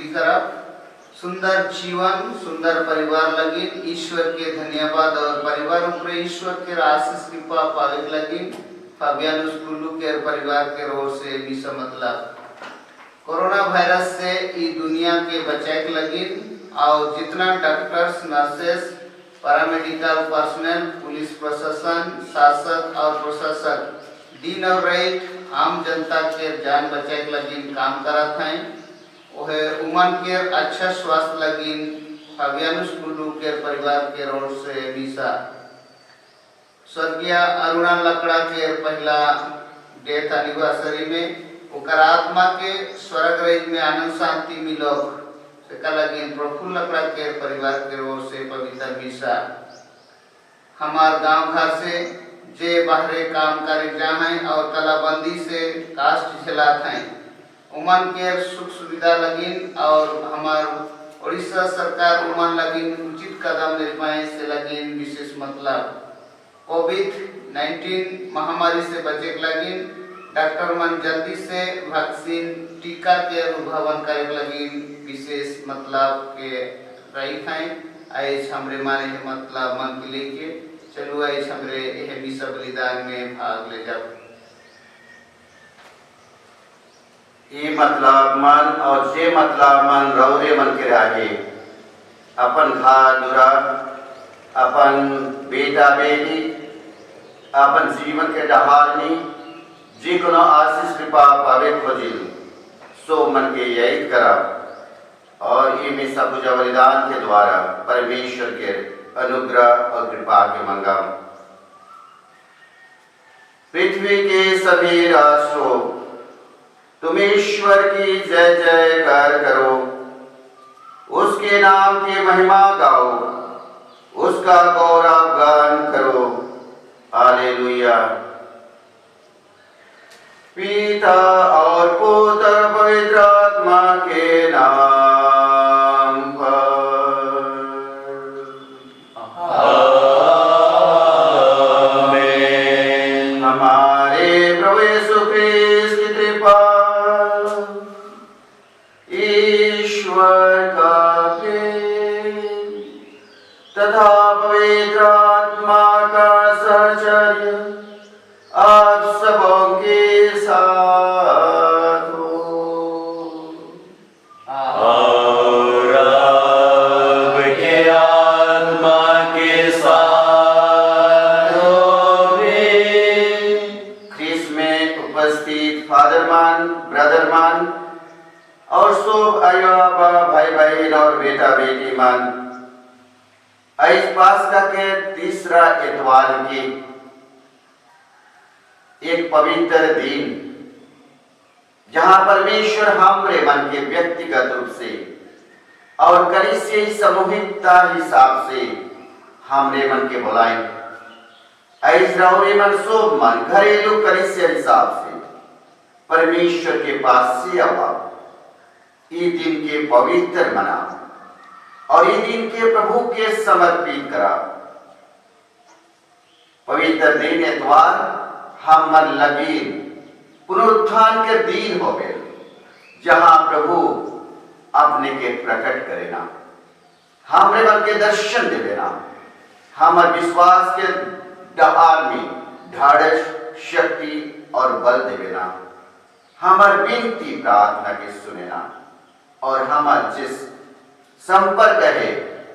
स्तुति करब। सुंदर जीवन, सुंदर परिवार लगी ईश्वर के धन्यवाद और परिवार ऊपर ईश्वर के आशीष कृपा पावे लगी फाबियानुस कुल्लू के परिवार के रोर से भी मतलब कोरोना वायरस से ई दुनिया के बचाए लगी और जितना doctors, nurses, paramedical personal, police प्रशासन, शासक और प्रशासक दिन और रात आम जनता के जान बचाए लगी काम करत हैं। वह उमन के अच्छा स्वास्थ्य लगी फाबियानुस कुल्लू के परिवार के रोड से विसा स्वर्गीय अरुणा लकड़ा के पहला डेथ एनिवर्सरी में ओकर आत्मा के स्वर्ग राज में आनंद शांति मिलो लगी प्रफुल्ल लकड़ा के परिवार के ओर से पवित्र मिसा हमार गांव घर से जे बाहरे काम करे जाए और तालाबंदी से कास्ट झेलात हैं उमन के सुख सुविधा लगी और हमार उड़ीसा सरकार उमन लगी उचित कदम निर्माण से लगी विशेष मतलब कोविड-19 महामारी से बचे लगी डॉक्टर मन जल्दी से वैक्सीन टीका के उद्भावन करे लगी विशेष मतलब के रही हैं आज हमरे माने मतलब मन के लेके चलो आज हमरे यह विश्व बलिदान में भाग ले जाओ। ये मतलब मन और जे मतलब मन रौरे मन के राहे अपन घर दुरा अपन बेटा बेटी अपन जीवन के डहारनी जी को आशीष कृपा पावे खोजिल सो मन के यही करा और ये में सब पूजा बलिदान के द्वारा परमेश्वर के अनुग्रह और कृपा के मंगा। पृथ्वी के सभी राष्ट्रों तुम ईश्वर की जय जयकार करो, उसके नाम की महिमा गाओ, उसका गौरव गान करो। हालेलुया। पिता और पुत्र पवित्र आत्मा के नाम पर आमीन। हमारे प्रभु यीशु ख्रीस्त की कृपा, ईश्वर का प्रेम तथा पवित्र आत्मा का सहचर्य आप सबों के साथ हो और आपके आत्मा के साथ हो भी। ख्रीस्त में उपस्थित फादरमान, ब्रदरमान और सब आया भाई बहन और बेटा बेटी मान इस पास्का के तीसरा इतवार की एक पवित्र दिन जहां परमेश्वर हमरे मन के व्यक्तिगत रूप से और कलीसियाई सामूहिकता हिसाब से हमरे मन के बुलाए इजराइली मन सोब मन घरेलू कलीसिया हिसाब से परमेश्वर के पास से आवा ये दिन के पवित्र मना और ये दिन के प्रभु के समर्पित करा। पवित्र दिन इतवार हम मन लगी पुनरुत्थान के दिन हो गए जहां प्रभु अपने के प्रकट करेना हमरे मन के दर्शन देवेना हमार विश्वास के डहार में ढाढ़स शक्ति और बल देवेना हमार विनती प्रार्थना के सुनेना और हमार जिस संपर्क है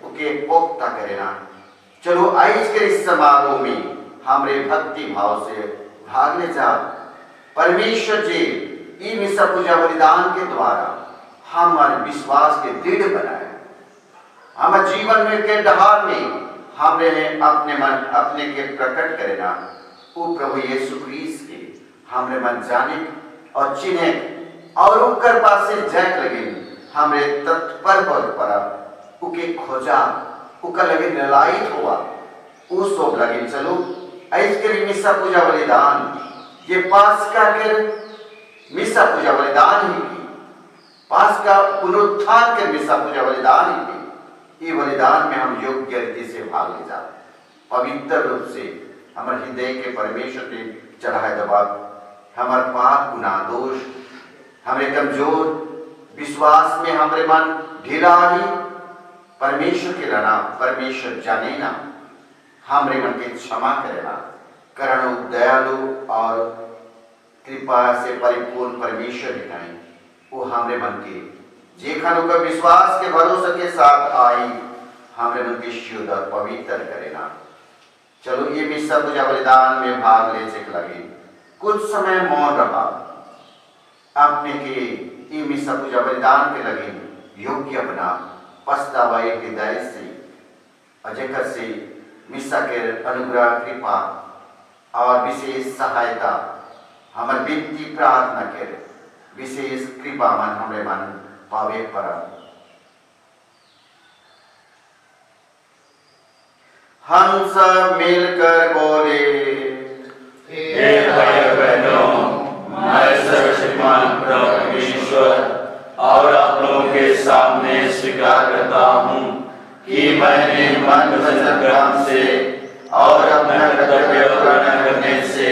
उके पोख्ता करेना। चलो आज के इस समारोह में हमरे भक्ति भाव से भाग ले जा। परमेश्वर जी ई मिसा पूजा बलिदान के द्वारा हमारे विश्वास के दृढ़ बनाए हमारे जीवन में के डहार में हमरे अपने मन अपने के प्रकट करेना वो प्रभु यीशु ख्रीस्त के हमरे मन जाने और चिन्हे और उकर पास से जैक लगे हमरे तत्पर पर उके खोजा उका लगे निलायित हुआ उस सोब लगे चलो ऐस के मिसा पूजा बलिदान ये पास्का के मिसा पूजा बलिदान ही की पास्का पुनरुत्थान के मिसा पूजा बलिदान ही की ये बलिदान में हम योग्य रीति से भाग ले जा पवित्र रूप से हमारे हृदय के परमेश्वर के चढ़ाए दबाव हमारे पाप गुनाह दोष हमें कमजोर विश्वास में हमारे मन ढीला ही परमेश्वर के लाना, परमेश्वर जाने ना, हमारे मन के क्षमा करेना, करुण दयालु और कृपा से परिपूर्ण परमेश्वर दिखाएं। वो हमारे मन के जे खानों का विश्वास के भरोसे के साथ आई, हमारे मन के शुद्ध और पवित्र करेना। चलो ये मिस्सा पूजा बलिदान में भाग ले से लगे, कुछ समय मौन रहा, अपने के ये मिस्सा पूजा बलिदान के लगे योग्य बना पछतावाई हृदय से अजकर से मिस्सा के अनुग्रह कृपा और विशेष सहायता हमारे विनती प्रार्थना कर विशेष कृपा मन हमारे मन पावे पर। हम सब मिलकर बोले, हे भाई बहनों, मैं सर्वशक्तिमान प्रभु ईश्वर और आप लोगों के सामने स्वीकार करता हूँ कि मैंने मन वचन कर्म से और अपना कर्तव्य पूरा करने से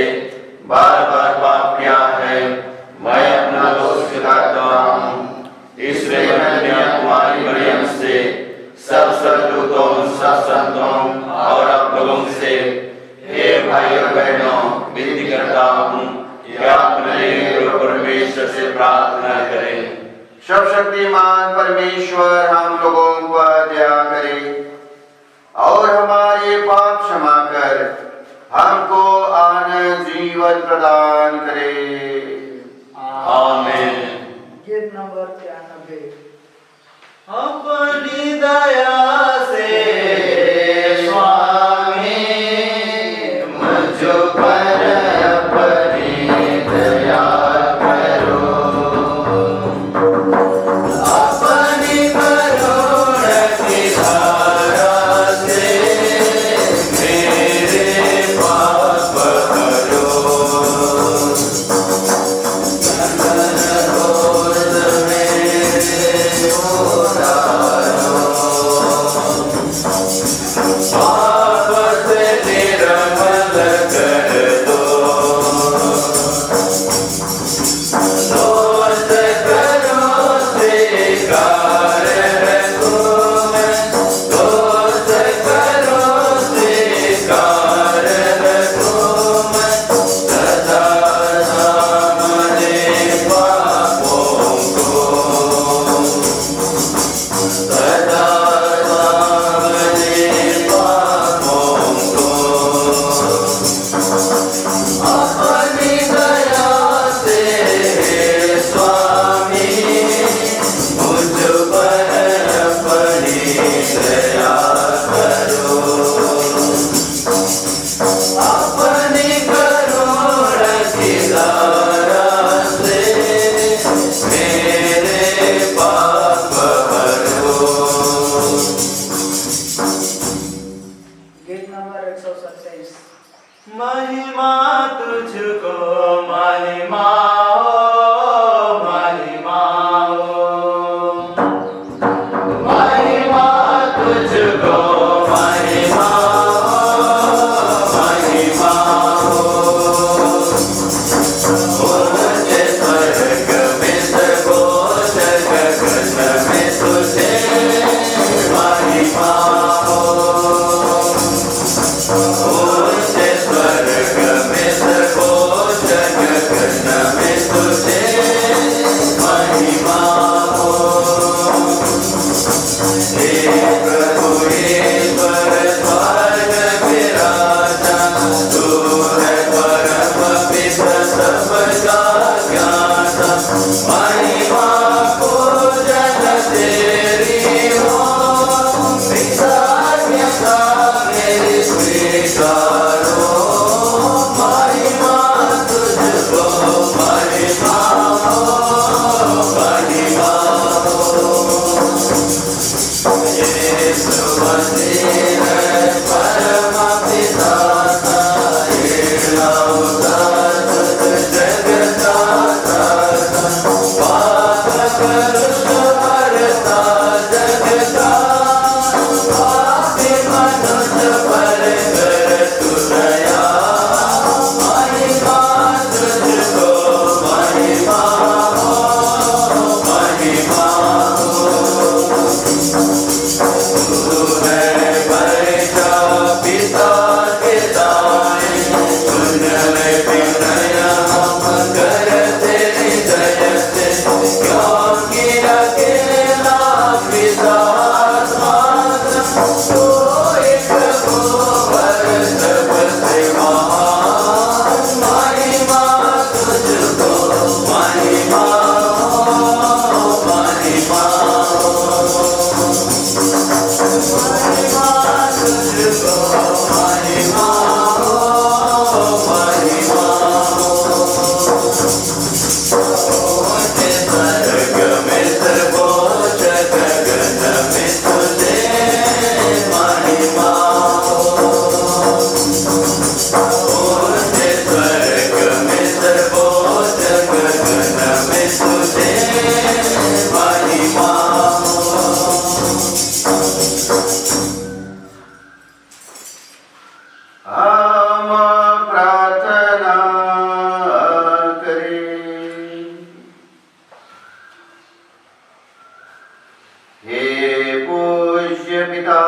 बार बार पाप किया है। मैं अपना दोष स्वीकारता हूँ, इसलिए मैं तुम्हारी मरियम से सब स्वर्गदूतों, सब संतों और आप लोगों से हे भाई और बहनों विनती करता हूँ कि आप मेरे प्रभु परमेश्वर से प्रार्थना करें। सर्वशक्तिमान परमेश्वर हम लोगों पर दया करे और हमारे पाप क्षमा कर हमको आनंद जीवन प्रदान करे। आमीन। गीत नंबर 93। अपनी दया से स्वामी मुझ पर अपनी दया करो, अपनी करुण की धारा से मेरे पाप हरो। गीत नंबर 127। महिमा तुझको महिमा हो, महिमा हो, महिमा तुझको महिमा हो, महिमा हो। ऊंचे स्वर्ग में सर्वोच्च गगन में तुझे महिमा हो, ऊंचे स्वर्ग में सर्वोच्च पूज्य पिता,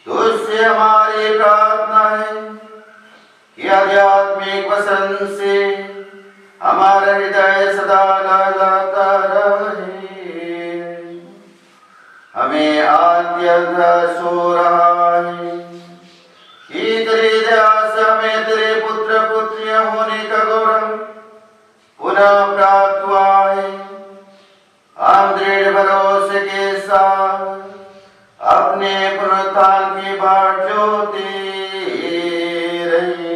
तुझसे हमारी प्रार्थना है कि आध्यात्मिक वसन से हमारा हृदय सदा लहलहाता रहे। हमें अत्यंत सो रहा है कि तेरी दया से हमें तेरे पुत्र पुत्रियां होने का गौरव पुनः प्राप्त हुआ है। हम दृढ़ भरोसे के साथ अपने पुनरुत्थान की बाट जोते रहे।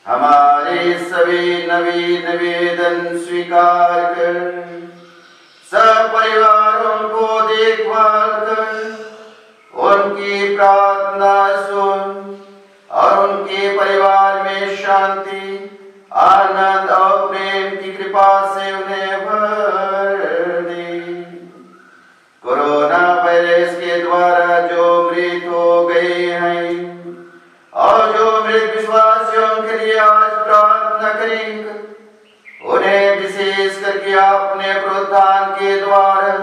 हमारे सभी नवीन निवेदन स्वीकार कर सब परिवारों को देखभाल कर उनकी प्रार्थना सुन और उनके परिवार में शांति, आनंद और प्रेम की कृपा से उन्हें भर दे। कोरोना वायरस के द्वारा जो मृत हो गए हैं और जो मृत विश्वासियों के लिए आज प्रार्थना करेंगे, उन्हें विशेष करके अपने पुनरुत्थान के द्वारा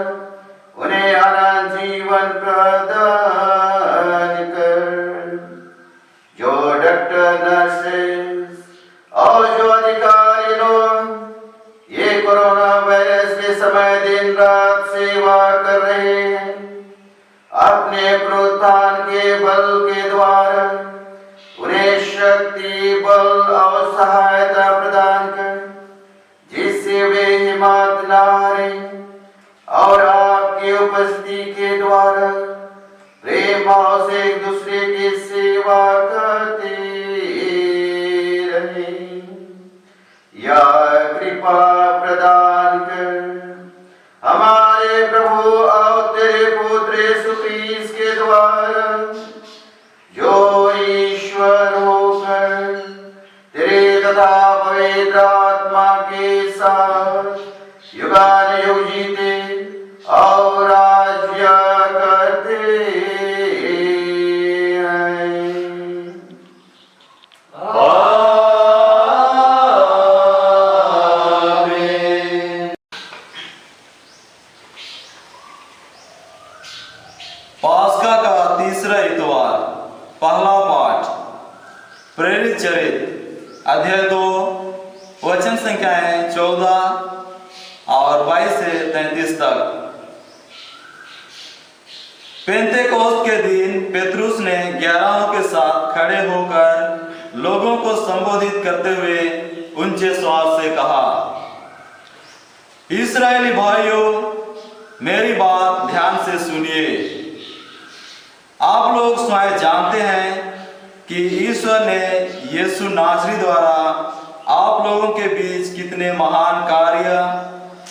उन्हें अनंत जीवन प्रदान कर। जो डॉक्टर, नर्सेस और जो अधिकारी लोग ये कोरोना वायरस के समय दिन रात सेवा कर रहे हैं, अपने पुनरुत्थान के बल के द्वारा उन्हें शक्ति, बल और सहायता प्रदान कर, जिससे वे हिम्मत न हारें और आपकी उपस्थिति के द्वारा प्रेम भाव से एक दूसरे की सेवा करते रहे। या कृपा प्रदान कर हमारे प्रभु और तेरे पुत्र यीशु क्रिस्त के द्वारा, जो ईश्वर होकर तेरे तथा पवित्र आत्मा के साथ युगानुयुग जीते और राज्य करते हैं। पास्का का तीसरा इतवार। पहला पाठ प्रेरित चरित अध्याय 2 वचन संख्याएं 14 और 22 से 33 तक। पेंतेकोस्त के दिन पेतरुस ने 11 के साथ खड़े होकर लोगों को संबोधित करते हुए ऊंचे स्वर से कहा, इस्राएली भाइयों, मेरी बात ध्यान से सुनिए। आप लोग स्वयं जानते हैं कि ईश्वर ने यीशु नासरी द्वारा आप लोगों के बीच कितने महान कार्य,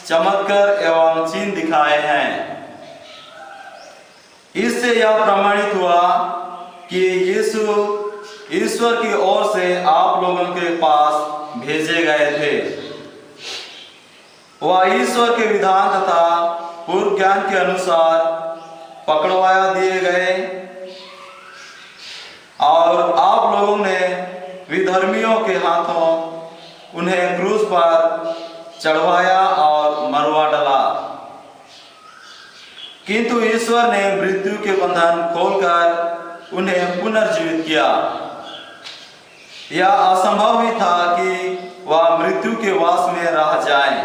चमत्कार एवं चिन्ह दिखाए हैं। इससे यह प्रमाणित हुआ कि यीशु ईश्वर की ओर से आप लोगों के पास भेजे गए थे। वह ईश्वर के विधान तथा पूर्व ज्ञान के अनुसार पकड़वाया दिए गए और आप लोगों ने विधर्मियों के हाथों उन्हें क्रूस पर चढ़वाया और मरवा डाला। किंतु ईश्वर ने मृत्यु के बंधन खोलकर उन्हें पुनर्जीवित किया। यह असंभव ही था कि वह मृत्यु के वास में रह जाएं,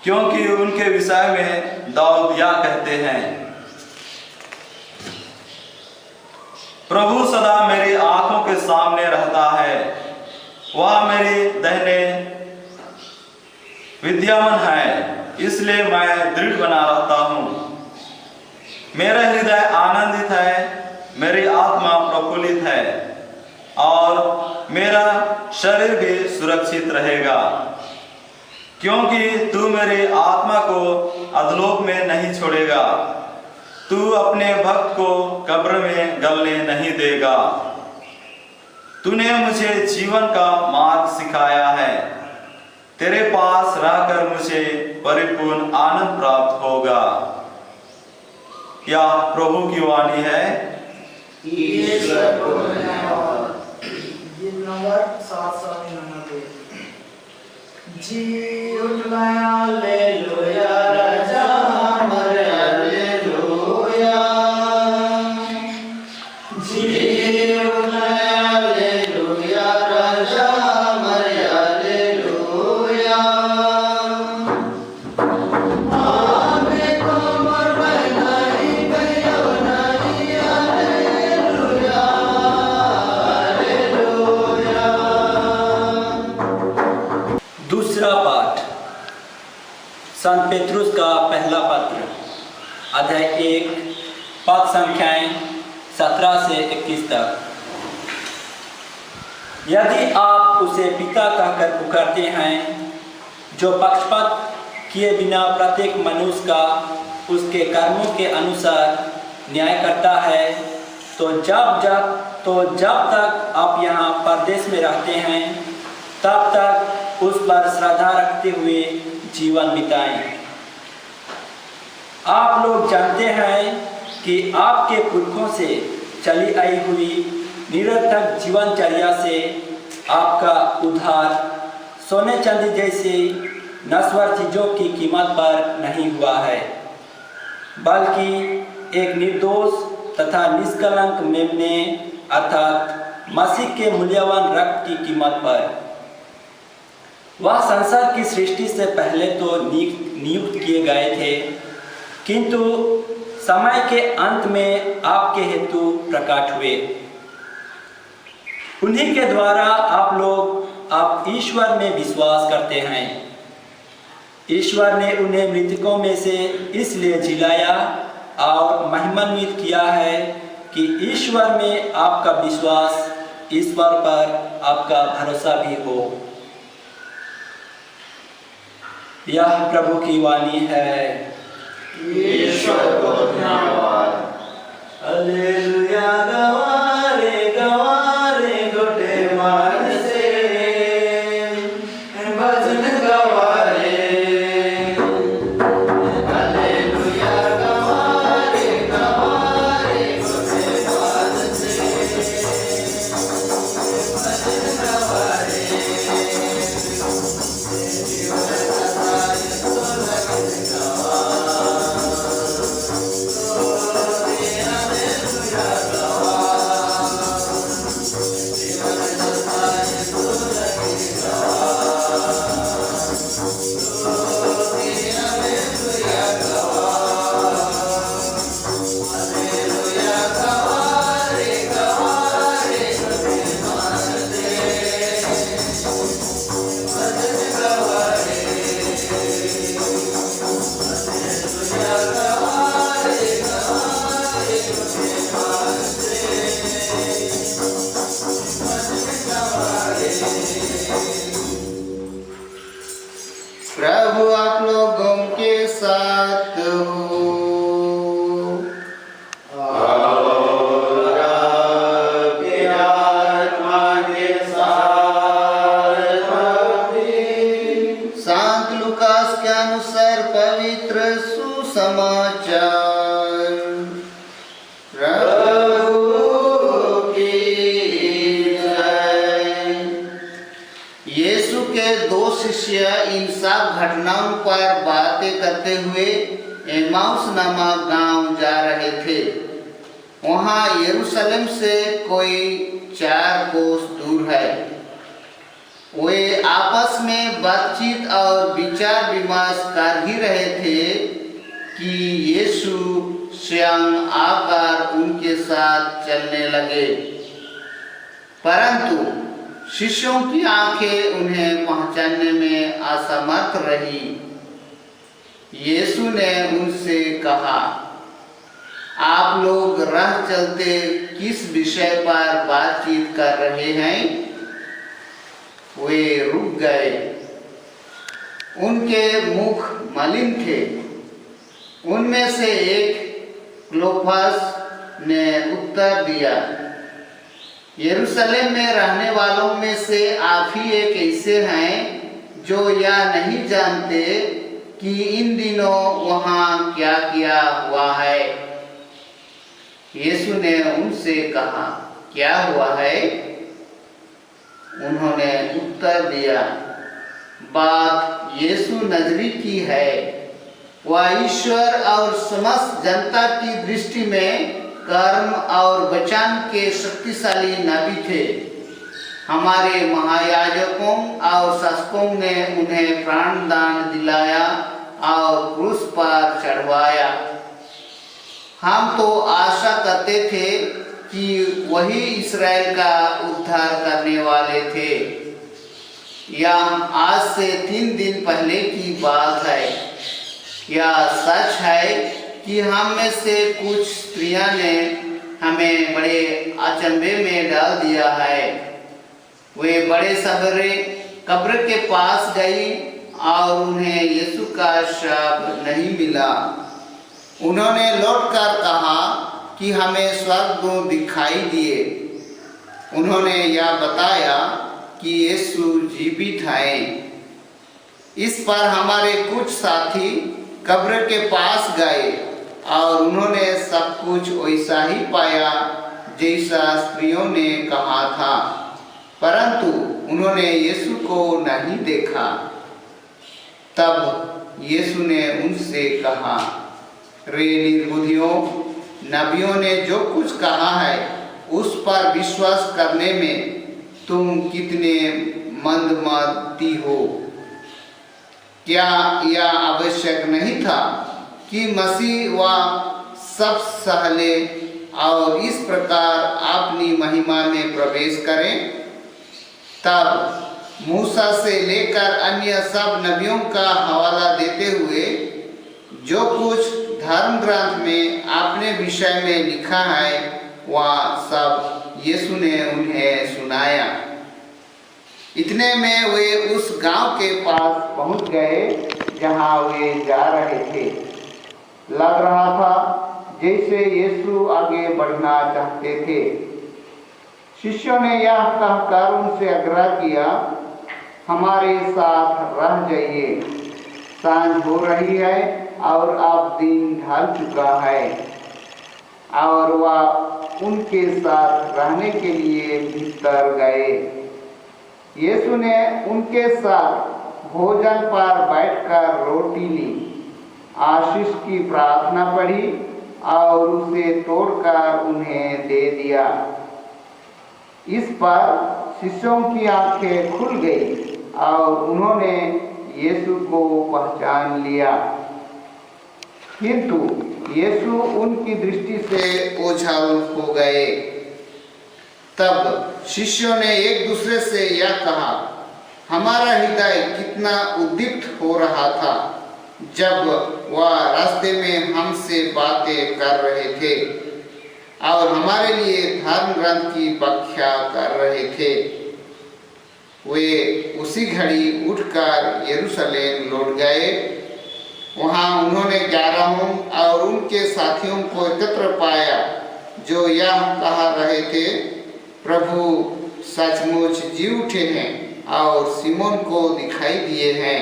क्योंकि उनके विषय में दाऊद यह कहते हैं, प्रभु सदा मेरी आंखों के सामने रहता है, वह मेरे दाहिने विद्यमान है, इसलिए मैं दृढ़ बना रहता हूँ। मेरा हृदय आनंदित है, मेरी आत्मा प्रफुल्लित है और मेरा शरीर भी सुरक्षित रहेगा, क्योंकि तू मेरी आत्मा को अधोलोक में नहीं छोड़ेगा। तू अपने भक्त को कब्र में गलने नहीं देगा। तूने मुझे जीवन का मार्ग सिखाया है, तेरे पास रहकर मुझे परिपूर्ण आनंद प्राप्त होगा। यह प्रभु की वाणी है। ईश्वर को धन्यवाद। गीत नंबर 799। जी उठ हालेलुया, राजा हमारे संत पेतरुस का पहला पत्र अध्याय 1 पद संख्याएं 17 से 21 तक। यदि आप उसे पिता कहकर पुकारते हैं, जो पक्षपात किए बिना प्रत्येक मनुष्य का उसके कर्मों के अनुसार न्याय करता है, तो जब तक आप यहाँ परदेश में रहते हैं, तब तक उस पर श्रद्धा रखते हुए जीवन बिताएं। आप लोग जानते हैं कि आपके पुरखों से चली आई हुई निरर्थक जीवनचर्या से आपका उद्धार सोने चांदी जैसे नश्वर चीज़ों की कीमत पर नहीं हुआ है, बल्कि एक निर्दोष तथा निष्कलंक मेमने अर्थात मसीह के मूल्यवान रक्त की कीमत पर। वह संसार की सृष्टि से पहले तो नियुक्त किए गए थे, किंतु समय के अंत में आपके हेतु प्रकट हुए। उन्हीं के द्वारा आप ईश्वर में विश्वास करते हैं। ईश्वर ने उन्हें मृतकों में से इसलिए जिलाया और महिमान्वित किया है कि ईश्वर में आपका विश्वास, ईश्वर पर आपका भरोसा भी हो। यह प्रभु की वाणी है। ईश्वर को धन्यवाद। हालेलुया। गवारे गोटे मान से भजन गवारे। हालेलुया। गवारे गोटे मान से भजन गवारे। प्रभु आप लोगों के साथ हो। और आपकी आत्मा के साथ भी। संत लूकास के अनुसार पवित्र सुसमाचार। प्रभु की जय। यीशु के दो शिष्य इन सब घटनाओं पर बातें करते हुए एमाउस नामक गांव जा रहे थे। वहां यरूशलेम से कोई 4 कोस दूर है। वे आपस में बातचीत और विचार विमर्श कर ही रहे थे कि यीशु स्वयं आकर उनके साथ चलने लगे, परंतु शिष्यों की आंखें उन्हें पहचानने में असमर्थ रही। यीशु ने उनसे कहा, आप लोग राह चलते किस विषय पर बातचीत कर रहे हैं? वे रुक गए। उनके मुख मलिन थे। उनमें से एक क्लोपास ने उत्तर दिया, यरूशलेम में रहने वालों में से आप ही एक ऐसे हैं जो यह नहीं जानते कि इन दिनों वहाँ क्या किया हुआ है। यीशु ने उनसे कहा, क्या हुआ है? उन्होंने उत्तर दिया, बात यीशु नजरी की है। वह ईश्वर और समस्त जनता की दृष्टि में कर्म और वचन के शक्तिशाली नबी थे। हमारे महायाजकों और शासकों ने उन्हें प्राण दान दिलाया और क्रूस पर चढ़वाया। हम तो आशा करते थे कि वही इस्राएल का उद्धार करने वाले थे। यह आज से 3 दिन पहले की बात है। यह सच है कि हम में से कुछ स्त्रियां ने हमें बड़े अचंभे में डाल दिया है। वे बड़े सवेरे कब्र के पास गई और उन्हें यीशु का शव नहीं मिला। उन्होंने लौटकर कहा कि हमें स्वर्गदूत दिखाई दिए। उन्होंने यह बताया कि यीशु जीवित हैं। इस पर हमारे कुछ साथी कब्र के पास गए और उन्होंने सब कुछ वैसा ही पाया जैसा स्त्रियों ने कहा था, परंतु उन्होंने यीशु को नहीं देखा। तब यीशु ने उनसे कहा, रे निर्बुद्धियों, नबियों ने जो कुछ कहा है उस पर विश्वास करने में तुम कितने मंदमती हो। क्या यह आवश्यक नहीं था कि मसीह वह सब सह ले और इस प्रकार अपनी महिमा में प्रवेश करें? तब मूसा से लेकर अन्य सब नबियों का हवाला देते हुए जो कुछ धर्म ग्रंथ में अपने विषय में लिखा है वह सब यीशु ने उन्हें सुनाया। इतने में वे उस गांव के पास पहुंच गए जहां वे जा रहे थे। लग रहा था जैसे यीशु आगे बढ़ना चाहते थे। शिष्यों ने यह कहकर उनसे आग्रह किया, हमारे साथ रह जाइए, सांझ हो रही है और अब दिन ढल चुका है। और वह उनके साथ रहने के लिए भीतर गए। यीशु ने उनके साथ भोजन पर बैठकर रोटी ली, आशीष की प्रार्थना पढ़ी और उसे तोड़कर उन्हें दे दिया। इस पर शिष्यों की आंखें खुल गई और उन्होंने यीशु को पहचान लिया, किंतु यीशु उनकी दृष्टि से ओझल हो गए। तब शिष्यों ने एक दूसरे से यह कहा, हमारा हृदय कितना उद्विग्न हो रहा था जब वह रास्ते में हमसे बातें कर रहे थे और हमारे लिए धर्म ग्रंथ की व्याख्या कर रहे थे। वे उसी घड़ी उठकर यरूशलेम लौट गए। वहां उन्होंने 11 और उनके साथियों को एकत्र पाया जो यह कह रहे थे, प्रभु सचमुच जी उठे हैं और सिमोन को दिखाई दिए हैं।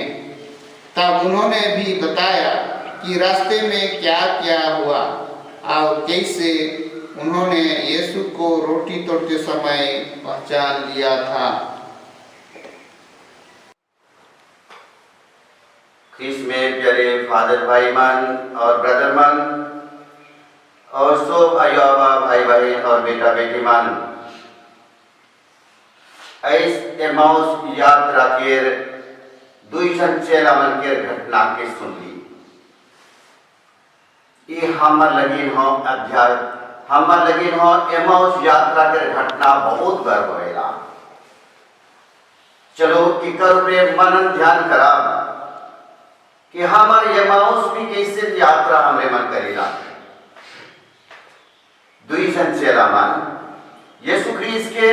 तब उन्होंने भी बताया कि रास्ते में क्या क्या हुआ और कैसे उन्होंने यीशु को रोटी तोड़ते समय पहचान लिया था। इसमें प्यारे फादर भाई मन और ब्रदर मन और सब अयोबा भाई बहन और बेटा बेटी मन, ऐस एमाउस यात्रा के दुई चेला मन के घटना के सुन ली। ये हमर लगिन हो अध्याय, हमर लगिन हो एमाउस यात्रा के घटना बहुत गर्व होएला। चलो इकर पे मनन ध्यान करा कि हमारे एमाउस भी कैसे यात्रा हमरे मन करेला। दुई चेला मन यीशु ख्रीस्त के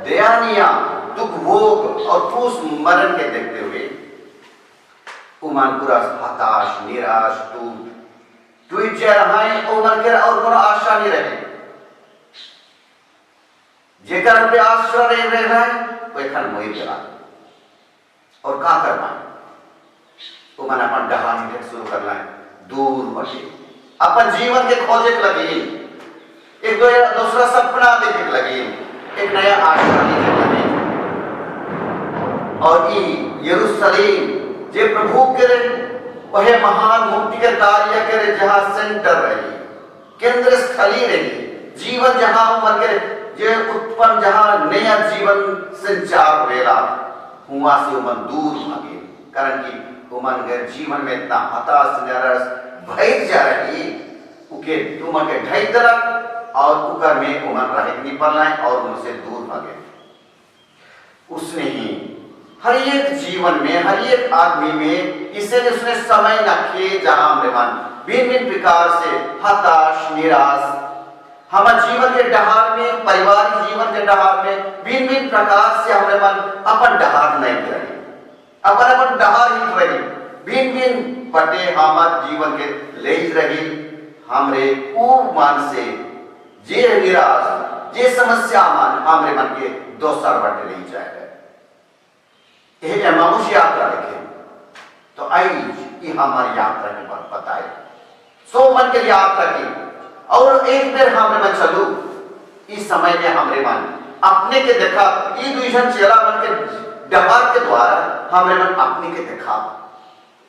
दयानीय दुख भोग और क्रूस मरण के देखते हुए उमन पूरा हताश निराश टूट जा रहा है। उमन के और कोनो आशा नहीं रहे, जेकर पे आशा रह रहा है वो एखन मोहि गेला और का करना उमन अपन डहानी देख शुरू करना है, दूर बटे अपन जीवन के खोजे के लगी, एक दूसरा सपना देखे के लगी, एक नया आशा देखे के लगी। और यरूशलेम जे प्रभु के वह महान मुक्ति के कार्य के जहां सेंटर रही, केंद्र स्थली रही, जीवन जहां उमर के जे उत्पन्न जहां नया जीवन संचार वेला हुआ से उमन दूर भागे, कारण कि उमन के जीवन में इतना हताश निराश भय जा रही उके उमन के ढाई तरफ और उकर में उमन रहे नहीं पड़ना और उनसे दूर भागे। उसने ही हर एक जीवन में, हर एक आदमी में इसलिए उसने समय रखे जहां हमरे मन भिन्न भिन्न प्रकार से हताश, निराश, हमारे जीवन के डहार में, पारिवारिक जीवन के डहार में भिन्न भिन्न प्रकार से हमरे मन अपन डहार नहीं रही, अपन डहार ही रही, भिन्न भिन्न बटे हमारे जीवन के ले रही हमरे ऊ मन से जे निराश, जे समस्या मन हमरे मन के दोसर बटे ले जाए एमाउस यात्रा लिखे। तो आई ये हमारी यात्रा की बात बताए, सो मन के यात्रा की और एक बेर हमरे मन चलू इस समय में हमरे मन अपने के देखा, ये दुईजन चेला मन के डहार के द्वारा हमरे मन अपने के देखा,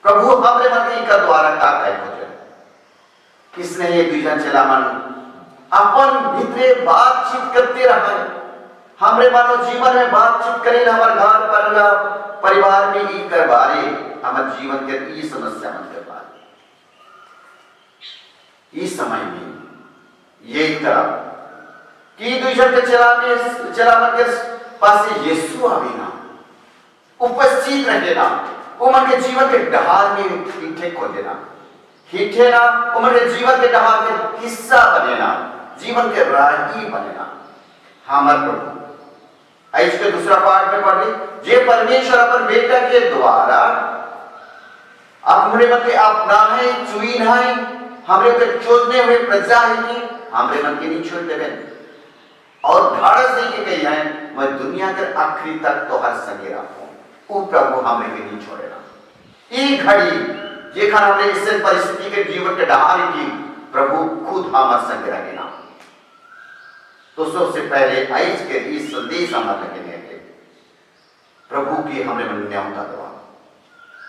प्रभु हमरे मन के द्वारा का कहे हो जाए, किसने ये दुईजन चेला मन अपन भीतरे बातचीत करते रहे, हमरे मानो जीवन में बातचीत करें, हमारे घर परिवार में ई करवारे, हमारे जीवन के ई समस्या मन करवारे। इस समय में ये तरह कि दुईजन के चला मन के पास यीशु आवे ना, उपस्थित रहे ना, उमन के जीवन के डहार में पीठे को देना, हिठे ना, उमन के जीवन के डहार के हिस्सा बनेना, जीवन के राही बनेना। हमारे प्रभु आज के दूसरा पाठ में पढ़ ली, जे परमेश्वर अपन बेटा के द्वारा हमरे मन के अपना है, चुइन है, हमरे के चुनने हुए प्रजा है कि हमरे मन के नहीं छोड़ देवे और धाड़स नहीं के कही है, मैं दुनिया के आखिरी तक तो हर संगे रखूं, वो प्रभु हमरे के नहीं छोड़ेगा। ई घड़ी जे खान हमने इस परिस्थिति के जीवन के डहार की प्रभु खुद हमारे संगे रहेगा। तो सबसे पहले आज के इस संदेश हमारे लगे प्रभु की हमरे मन न्यायता दवा,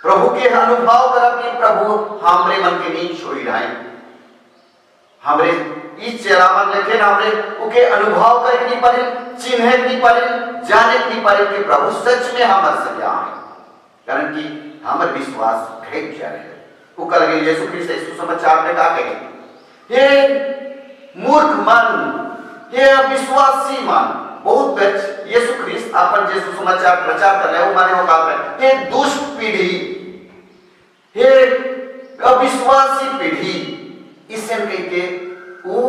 प्रभु के अनुभव करा कि प्रभु हमरे मन के नहीं छोड़ी रहे, हमरे इस चेला मन लेके हमरे उके अनुभव करे नहीं पारे, चिन्ह नहीं पारे, जाने नहीं पारे कि प्रभु सच में हमारे संग आए, कारण कि हमारे विश्वास घट जा रहे हैं। वो कल गए यीशु ख्रिस्त सुसमाचार में कहा कहे, हे मूर्ख मन, हे अविश्वासी मन, बहुत यीशु ख्रिस्त अपन जे सुसमाचार प्रचार कर रहे हो माने हो कहा है, हे दुष्ट पीढ़ी, हे अविश्वासी पीढ़ी, इससे कह के वो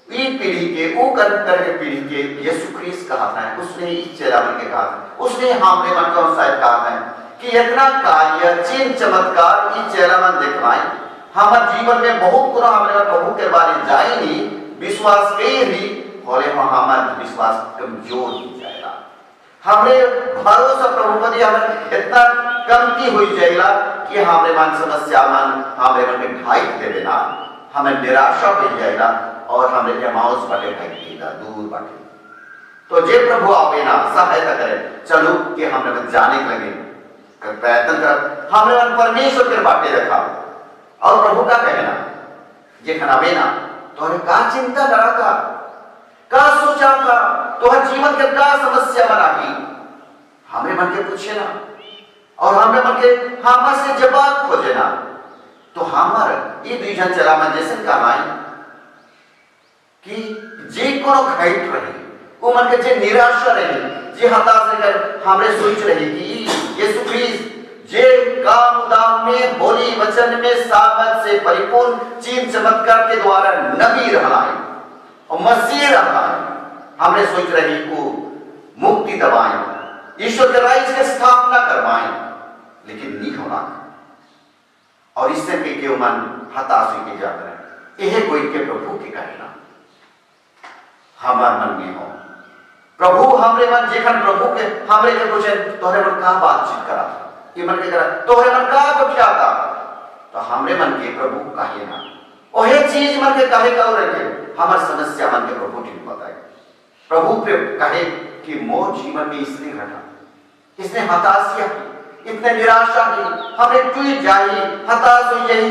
ई पीढ़ी के वो कर्तर के पीढ़ी के यीशु ख्रिस्त कहा है, उसने इस चेला मन के कहा, उसने हमरे मन को शायद कहा है कि इतना कार्य चिन्ह चमत्कार इस चेला मन दिखवाए, हमारे जीवन में बहुत गुना हमरे प्रभु के बारे जाए नहीं, विश्वास के ही होले हमारा विश्वास कमजोर हो जाएगा, हमरे भरोसा प्रभु पर हमें इतना कमती हो जाएगा कि हमरे मन समस्या मन हमरे मन में ढाई देवे ना, हमें निराशा हो जाएगा और हमें एमाउस बटे भागेगा, दूर बटे। तो जे प्रभु आवे ना सहायता करे, चलो कि हमरे मन जाने लगे, प्रयत्न कर, हमरे मन परमेश्वर के बाटे रखा और प्रभु का कहना जे खनावे ना तो हमें का चिंता करा था, का सोचा था, तो हर जीवन के का समस्या बनागी, हमें मन के पूछे ना और हमें मन के हमारे से जवाब खोजे ना। तो हमारे ये दुईजन चला मन जैसे कहा कि जे कोनो घाट रहे, वो मन के जे निराशा रहे, जे हताश रहे, हमरे सोच रहे कि यीशु ख्रिस्त जे काम दाम में, बोली वचन में सामर्थ से परिपूर्ण चिन्ह चमत्कार के द्वारा नबी रहा है और मसीह रहा है, हमने सोच रही को मुक्ति दवाएं, ईश्वर के राज्य की स्थापना करवाएं, लेकिन नहीं होना और इससे भी के मन हताश के जाते रहे। यह कोई के प्रभु की कहना हमारे मन में हो, प्रभु हमरे मन जेखन प्रभु के हमरे के पूछे तोहरे मन का बातचीत करा, ये मन के करा तोहरे मन का को क्या था, तो हमरे मन के प्रभु कहे ना, ओहे चीज मन के कहे का रखे, हमार समस्या मन के प्रभु ठीक बताए, प्रभु पे कहे कि मोर जीवन में इसने घटा, इसने हताशिया की, इतने निराशा की, हमें टूट जाए, हताश हो जाए,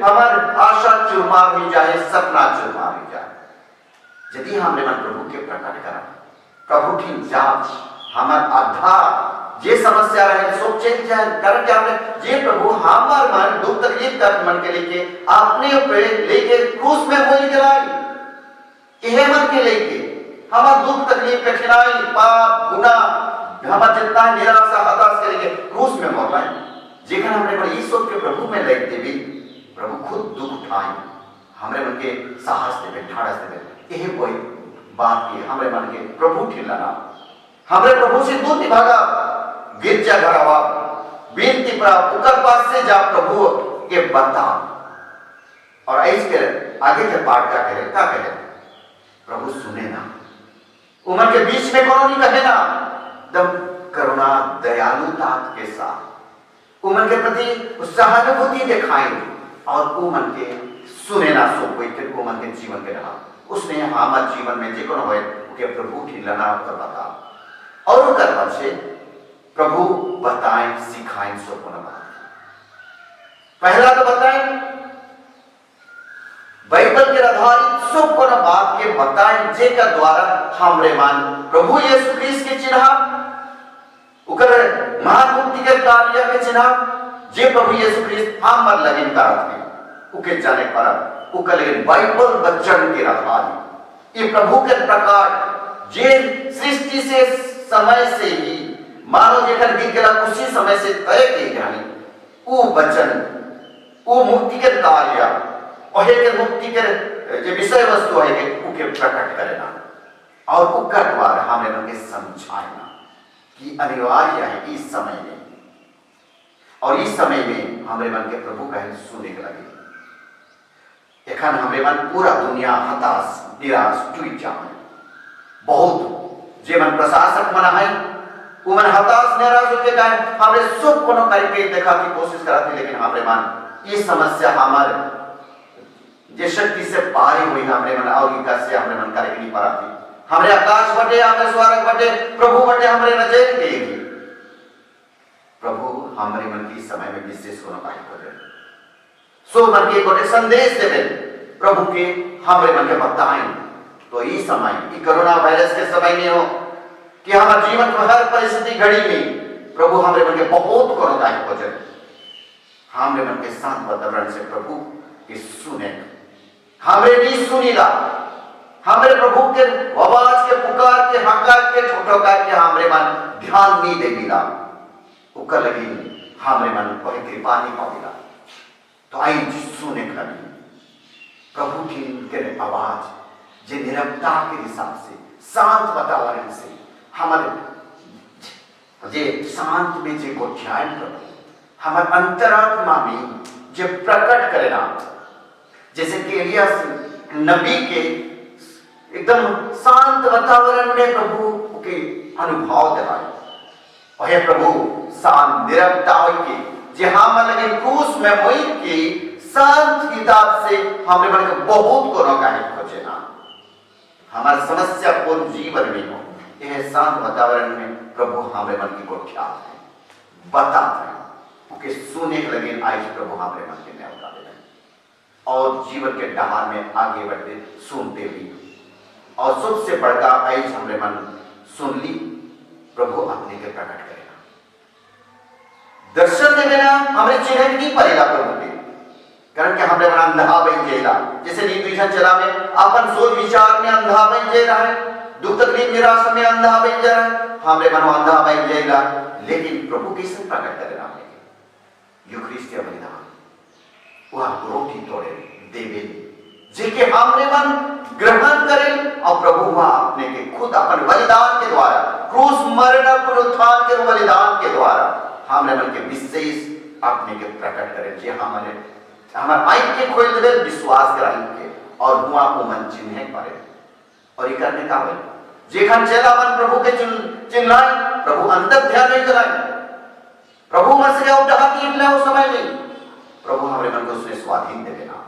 हमार आशा चुरमार हो जाए, सपना चुरमार हो जाए। यदि हमने मन प्रभु के प्रकट करा, प्रभु की जांच हमार आधार जे समस्या रहे सब चेंज जाए, कारण क्या हमने जे प्रभु हमार मन दुख तकलीफ कर मन के लेके अपने ऊपर लेके क्रूस में बोल के लाई, यह मन के लेके हमार दुख तकलीफ कठिनाई पाप गुनाह घमंड जितना है निराशा हताश करेंगे क्रूस में मर पाए जेखन हमरे पर ईश्वर के प्रभु में लग देवी प्रभु खुद दुख उठाए हमरे मन के साहस देवे ढाढ़स देवे यही कोई बात की हमरे मन के प्रभु ठिलाना हमरे प्रभु से दूर नहीं भागा गिरजा घर आवा बेनती पर उकर पास से जा प्रभु के बता और ऐसे के आगे के पाठ का कहे प्रभु सुने ना उम्र के बीच में कौन नहीं कहे ना दम करुणा दयालुता के साथ उम्र के प्रति सहानुभूति दिखाएं और उम्र के सुने ना सो कोई फिर उम्र के जीवन के रहा उसने हमारे जीवन में जो हो के प्रभु ठिलाना और बता और उनका से प्रभु बताएं सिखाएं सो को बात पहला तो बताएं बाइबल के आधारित सब को बात के बताएं जे का द्वारा हमरे मान प्रभु यीशु क्रिस्त के चिन्ह उकर महान मुक्ति के कार्य के चिन्ह जे प्रभु यीशु क्रिस्त हमर लगिन करत है उके जाने पर उकर लेकिन बाइबल वचन के आधारित ये प्रभु के प्रकार जे सृष्टि से समय से ही मानो जेकर गीत गेला उसी समय से तय की गई वो वचन वो मुक्ति के कार्य और के मुक्ति के जो विषय वस्तु है के उके प्रकट करना और उकर द्वारा हमें मन के समझाना कि अनिवार्य है इस समय में और इस समय में हमारे मन के प्रभु कहे सुने के लगे एखन हमारे मन पूरा दुनिया हताश निराश टूट जाए बहुत जे मन प्रशासक मना है वो मन हताश निराश होके कहे हमरे सब कोनो करके देखा की कोशिश कराती लेकिन हमारे मन ये समस्या हमारे जे शक्ति से पारी हुई हमरे मन और इनका से हमरे मन करे नहीं पाती हमरे आकाश बटे हमरे स्वर्ग बटे प्रभु बटे हमरे नजर देगी प्रभु हमरे मन की समय में विशेष होना पाए करे सो मन के कोटे संदेश देवे प्रभु के हमरे मन के बताएं तो ये समय ये कोरोना वायरस के समय में हो कि हमारे जीवन में हर परिस्थिति घड़ी में प्रभु हमरे मन के बहुत कोरोना है खोजे हमरे मन के शांत वातावरण से प्रभु के सुने हमरे नहीं सुनीला हमरे प्रभु के आवाज के पुकार के हकार के ठोठकार के हमरे मन ध्यान नहीं देगिला उकर लगी हमरे मन कोई कृपा नहीं पाविला तो आई सुने लगी प्रभु की के आवाज जे निरंता के हिसाब से शांत वातावरण से हमारे जे शांत में जे को ध्यान प्रभु हमारे अंतरात्मा में जे प्रकट करेना जैसे कि एलिया नबी के एकदम शांत वातावरण में प्रभु के अनुभव दिलाए और हे प्रभु शांत निरंता के जहां मन लगे क्रूस में मोई की शांत किताब से हमरे मन के बहुत को रोकाहे खोजे ना हमारे समस्या पूर्ण जीवन में हो यह शांत वातावरण में प्रभु हमरे मन की को ख्याल है बताते हैं कि सुने के लगे आज प्रभु हमरे मन के न्याय उतारे और जीवन के डहार में आगे बढ़ते सुनते भी और सबसे बड़का आज हमरे मन सुन ली प्रभु अपने के प्रकट करेगा दर्शन देना हमें चिन्ह नहीं पड़ेगा प्रभु के कारण कि हमरे मन अंधा बन जाएगा जैसे नीति चला में अपन सोच विचार में अंधा बन जा रहा है दुख तकलीफ निराशा में अंधा बन जा रहा है हमरे मन अंधा बन जाएगा लेकिन प्रभु कैसे प्रकट करेगा यूक्रिस्तीय बलिदान वह रोटी तोड़े देवे जेके हमरे मन ग्रहण करें और प्रभु वह अपने के खुद अपन बलिदान के द्वारा क्रूस मरण पुनरुत्थान के बलिदान के द्वारा हमरे मन के विशेष अपने के प्रकट करें जे हमारे आंख के खोल देवे विश्वास कराएंगे और हुआ को मन चिन्ह पड़े और ये करने का है जेखन चला मन प्रभु के चिन्हाए प्रभु अंतर ध्यान नहीं कराए प्रभु मन से उठा के ले उस समय में प्रभु हमारे मन को उसने स्वाधीन दे देना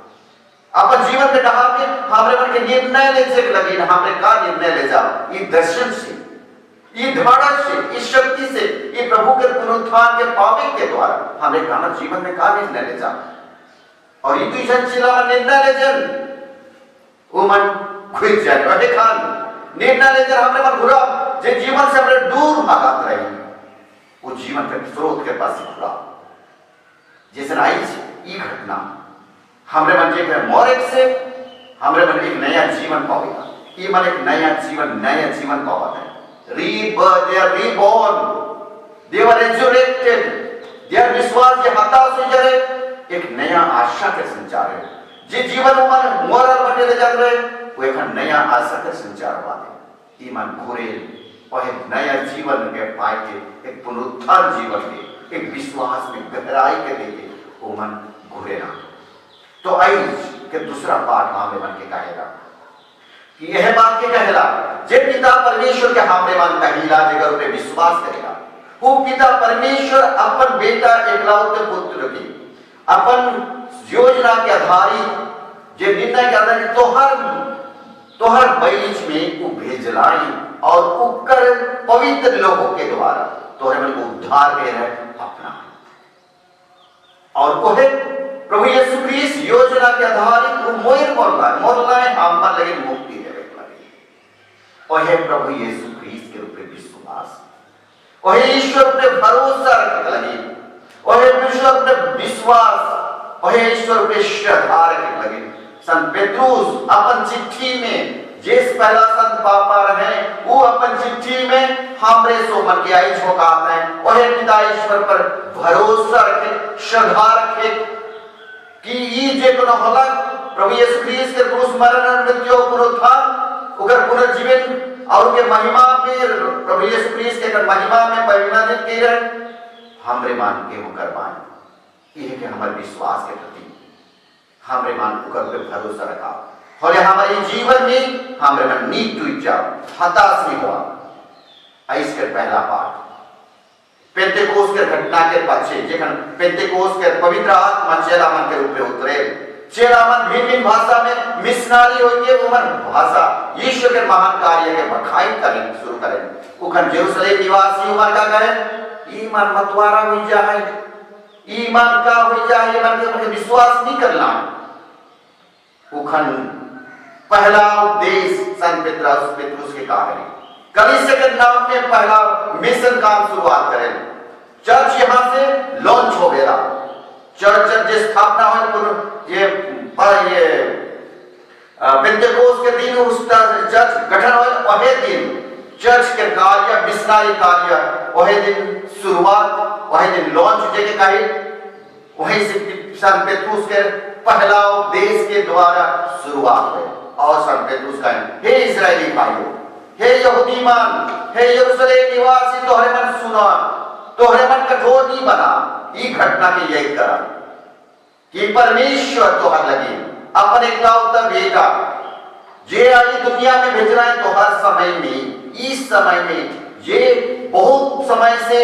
अपन जीवन में डहा के हमारे मन के निर्णय ले से लगे ना हमारे का निर्णय ले जा ये दर्शन से ये ढाढ़स से इस शक्ति से ये प्रभु के पुनरुत्थान के पावे के द्वारा हमारे हमारे जीवन में का निर्णय ले जा और ये तो चिला निर्णय ले जन वो मन खुद जाए और खान निर्णय ले जन हमारे मन घुरा जे जीवन से हमारे दूर भागत रहे वो जीवन के स्रोत के पास घुरा जैसे आई ये घटना हमरे मन जे मोरेक से हमरे मन एक नया जीवन पावेगा ये मन एक नया जीवन पावा है rebirth, they are reborn, they were resurrected. Their विश्वास ये हताश हो जाए, एक नया आशा के संचार है। जे जीवन में मोरल बने रह जाते रहे, वो एक नया आशा के संचार बाते। ईमान घोरे और एक नया जीवन के पाए के, एक पुनरुत्थान जीवन के, एक विश्वास में गहराई के देके वो मन घोरे ना। तो आई के दूसरा पाठ हमरे मन के कहेगा कि यह बात के कहेला जे पिता परमेश्वर के हमरे मन कहिला जगर पे विश्वास करेगा, वो पिता परमेश्वर अपन बेटा एकलौते पुत्र की अपन योजना के आधारित जे निर्णय के आधारित तोहर बीच में वो भेजलाई और उपकर पवित्र लोगों के द्वारा तोहरे मन को उद्धार दे रहे अपना। और कोहे प्रभु यीशु क्रिस्ट योजना के आधारित वो मोयर मोरला हम लगे मुक्ति देवे लगे। और हे प्रभु यीशु क्रिस्ट के ऊपर विश्वास, और हे ईश्वर पे भरोसा रखने लगे, और हे ईश्वर पे विश्वास, और हे ईश्वर पे श्रद्धा रखने लगे। संत पेट्रुस अपन चिट्ठी में जिस पहला संत पापा रहे वो अपन चिट्ठी में हमरे सो मन के आई झोंकाते हैं, और हे पिता ईश्वर पर भरोसा रखे, श्रद्धा रखे कि ये जे कोनो होला प्रभु यीशु ख्रीस्त के क्रूस मरण और मृत्यु पुनरुत्थान ओकर पुनर्जीवन और के महिमा में प्रभु यीशु ख्रीस्त के महिमा में परिणत के रहे हमरे मान के हो कर पाए। ये के हमारे विश्वास के प्रति हमरे मान को पे भरोसा रखा, और हमारे जीवन में हमरे मन नीड टू जा हताश नहीं हुआ। इसके पहला पाठ पेंतेकोस्त के घटना के पीछे जेखन पेंतेकोस्त के पवित्र आत्मा चेला मन के रूप में उतरे, चेला मन भिन्न भाषा में मिशनरी होके उमर भाषा ईश्वर के महान कार्य के बखाई करें शुरू करें। उखन जेरूशलेम निवासी उमर का कहे ईमान मतवारा हो जाए, ईमान का हो जाए, ईमान के विश्वास नहीं करना। उखन पहला उपदेश संत पेट्रुस के कारण कलीसिया के नाम में पहला मिशन काम शुरुआत करें। चर्च यहां से लॉन्च हो गया। चर्च की स्थापना हुई ये पेंटेकोस्त के दिन उस चर्च गठन हुआ, वही दिन चर्च के कार्य मिशनरी कार्य वही दिन शुरुआत, वही दिन लॉन्च जगह कही, वहीं से संत पेट्रुस के पहला उपदेश के द्वारा शुरुआत हुई। और संत पेट्रुस का हे इस्राएली भाइयों, हे यहूदी मान, हे यरूशलेम निवासी, तोहरे मन सुना, तोहरे मन कठोर नहीं बना। ये घटना के यही करा कि परमेश्वर तोहर लगी अपने एकलौता बेटा जे आई दुनिया में भेजना है तोहर समय में, इस समय में ये बहुत समय से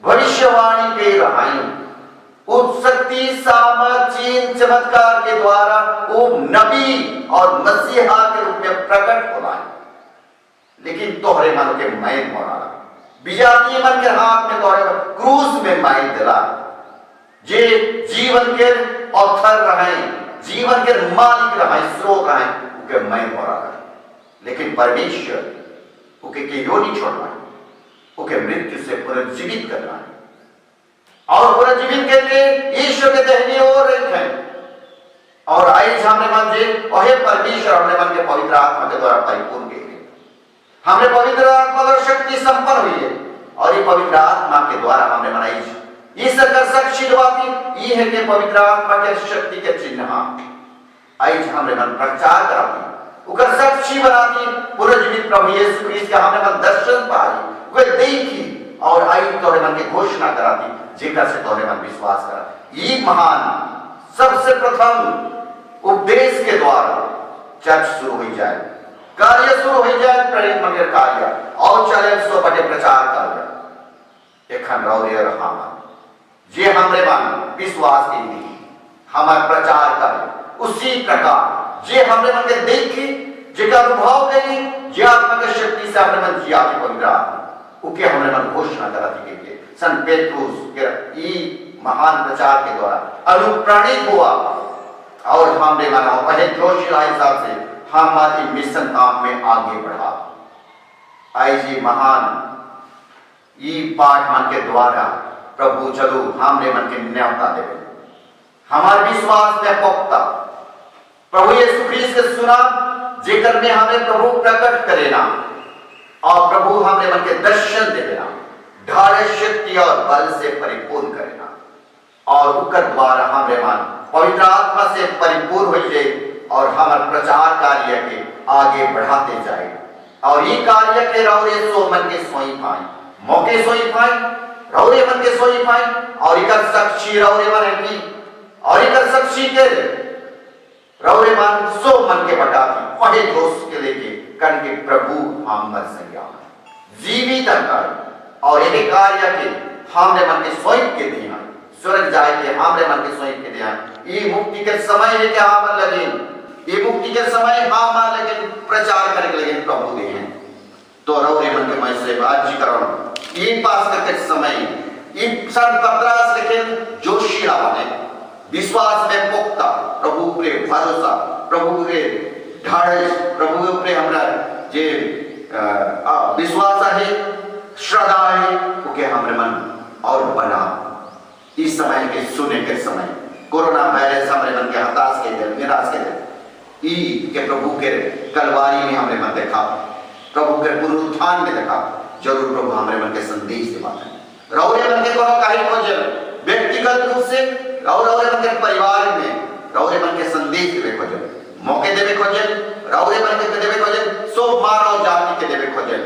भविष्यवाणी के रहाई उस शक्ति सामर्थ्य चमत्कार के द्वारा वो नबी और मसीहा के रूप में प्रकट होना है। लेकिन तोहरे मन के मैन हो रहा विजातीय मन के हाथ में तोहरे क्रूस में मैन दिला जे जीवन के ऑथर रहे, जीवन के मालिक रहे, स्रोत रहे, उनके मैन हो रहा। लेकिन परमेश्वर उनके क्यों नहीं छोड़ना है, उनके मृत्यु से पुनर्जीवित करना है और पुनर्जीवित करके ईश्वर के दाहिनी ओर रखे। और आई हमने मन जे और परमेश्वर हमने मन के पवित्र आत्मा के द्वारा परिपूर्ण किए, हमने पवित्र आत्मा और शक्ति संपन्न हुई है। और ये पवित्र आत्मा के द्वारा हमने मनाई इस साक्षी दवाती ये है कि पवित्र आत्मा के शक्ति के चिन्ह आई हमने मन प्रचार कराती, उकर साक्षी बनाती पुनर्जीवित प्रभु यीशु ख्रीस्त का हमने मन दर्शन पाई, वे देखी और आई तोहरे मन की घोषणा कराती जेकर से तोहरे मन विश्वास करा। ये महान सबसे प्रथम उपदेश के द्वारा चर्च शुरू हो जाए, कार्य शुरू हो जाए, प्रेरित मंदिर कार्य और चले सो बटे प्रचार कार्य एखन रौरे रहामा जे हमरे मन विश्वास के लिए हमार प्रचार कार्य उसी प्रकार जे हमरे मन के देखी जेका अनुभव करी जे आत्मा के शक्ति से हमरे मन जिया के पवित्र आत्मा उके हमरे मन घोषणा कराती के संत पेट्रुस के ई महान प्रचार के द्वारा अनुप्राणित हुआ और हमरे मन वही जोशी हिसाब से हमारी मिशन काम में आगे बढ़ा। आई जी महान ये पाठ मन के द्वारा प्रभु चलो हमने मन के न्यायता देवे, हमारे विश्वास में पोक्ता प्रभु यीशु ख्रीस्त के सुना जेकर में हमें प्रभु प्रकट करे ना और प्रभु हमरे मन के दर्शन देना, ढाढ़ शक्ति और बल से परिपूर्ण करना, और उकर द्वारा हमरे मन पवित्र आत्मा से परिपूर्ण हो जाए और हमारे प्रचार कार्य के आगे बढ़ाते जाए। और ये कार्य के रौरे सो मन के सोई पाए, मौके सोई पाए, रौरे मन के सोई पाए, और इकर साक्षी रौरे मन है की, और इकर साक्षी के रौरे मन सो मन के बटाती पढ़े दोस्त के लेके कन के प्रभु हम मर संज्ञा जीवित कर, और ये कार्य के हमरे मन के सोई के दिया स्वर्ग जाए के हमरे मन के सोई के दिया। ये मुक्ति के समय है कि हम लगे, ये मुक्ति के समय हम लगे प्रचार करके लगे प्रभु दे हैं। तो रौरे मन के मैं से आज करो ये पास करके समय ये सन 15 लेकिन जोशीला बने, विश्वास में पुख्ता, प्रभु पे भरोसा, प्रभु के ढाढ़, प्रभु पे हमरा जे विश्वास है, श्रद्धा है, ओके हमरे मन और बना। इस समय के सुने के समय कोरोना वायरस हमरे मन के हताश के दे, निराश के दे, ई के प्रभु के कलवारी में हमरे मन देखा, प्रभु के पुनरुत्थान में देखा, जरूर प्रभु हमरे मन के संदेश दे बात है। रौरे मन के कोनो काहे खोजल व्यक्तिगत रूप से और रौरे मन के परिवार में रौरे मन के संदेश देवे खोजल, मौके देवे खोजल, रौरे मन के देवे खोजल, सो मानव जाति के देवे खोजल।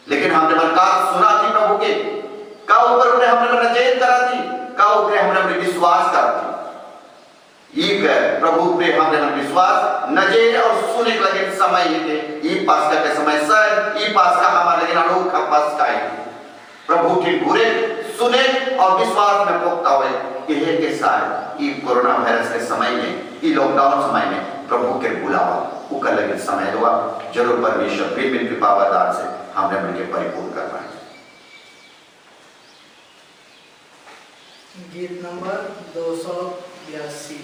लेकिन हमरे मन का सुना थी प्रभु के का ऊपर उन्हें हमरे मन नजेर करा थी, का ऊपर हमरे विश्वास करा थी। प्रभु पे हमरे मन विश्वास नजेर और सुने के लगे समय है ई पास का समय सर ई पास का हमारे लगे अनोखा पास का है। प्रभु के बुरे सुने और विश्वास में पुख्ता हुए यह के साथ ई कोरोना वायरस के समय में, ई लॉकडाउन समय में प्रभु के बुलावा उकर लगे समय हुआ, जरूर परमेश्वर बिन कृपा वरदान से हमरे मन के परिपूर्ण कर पाए। गीत नंबर 282।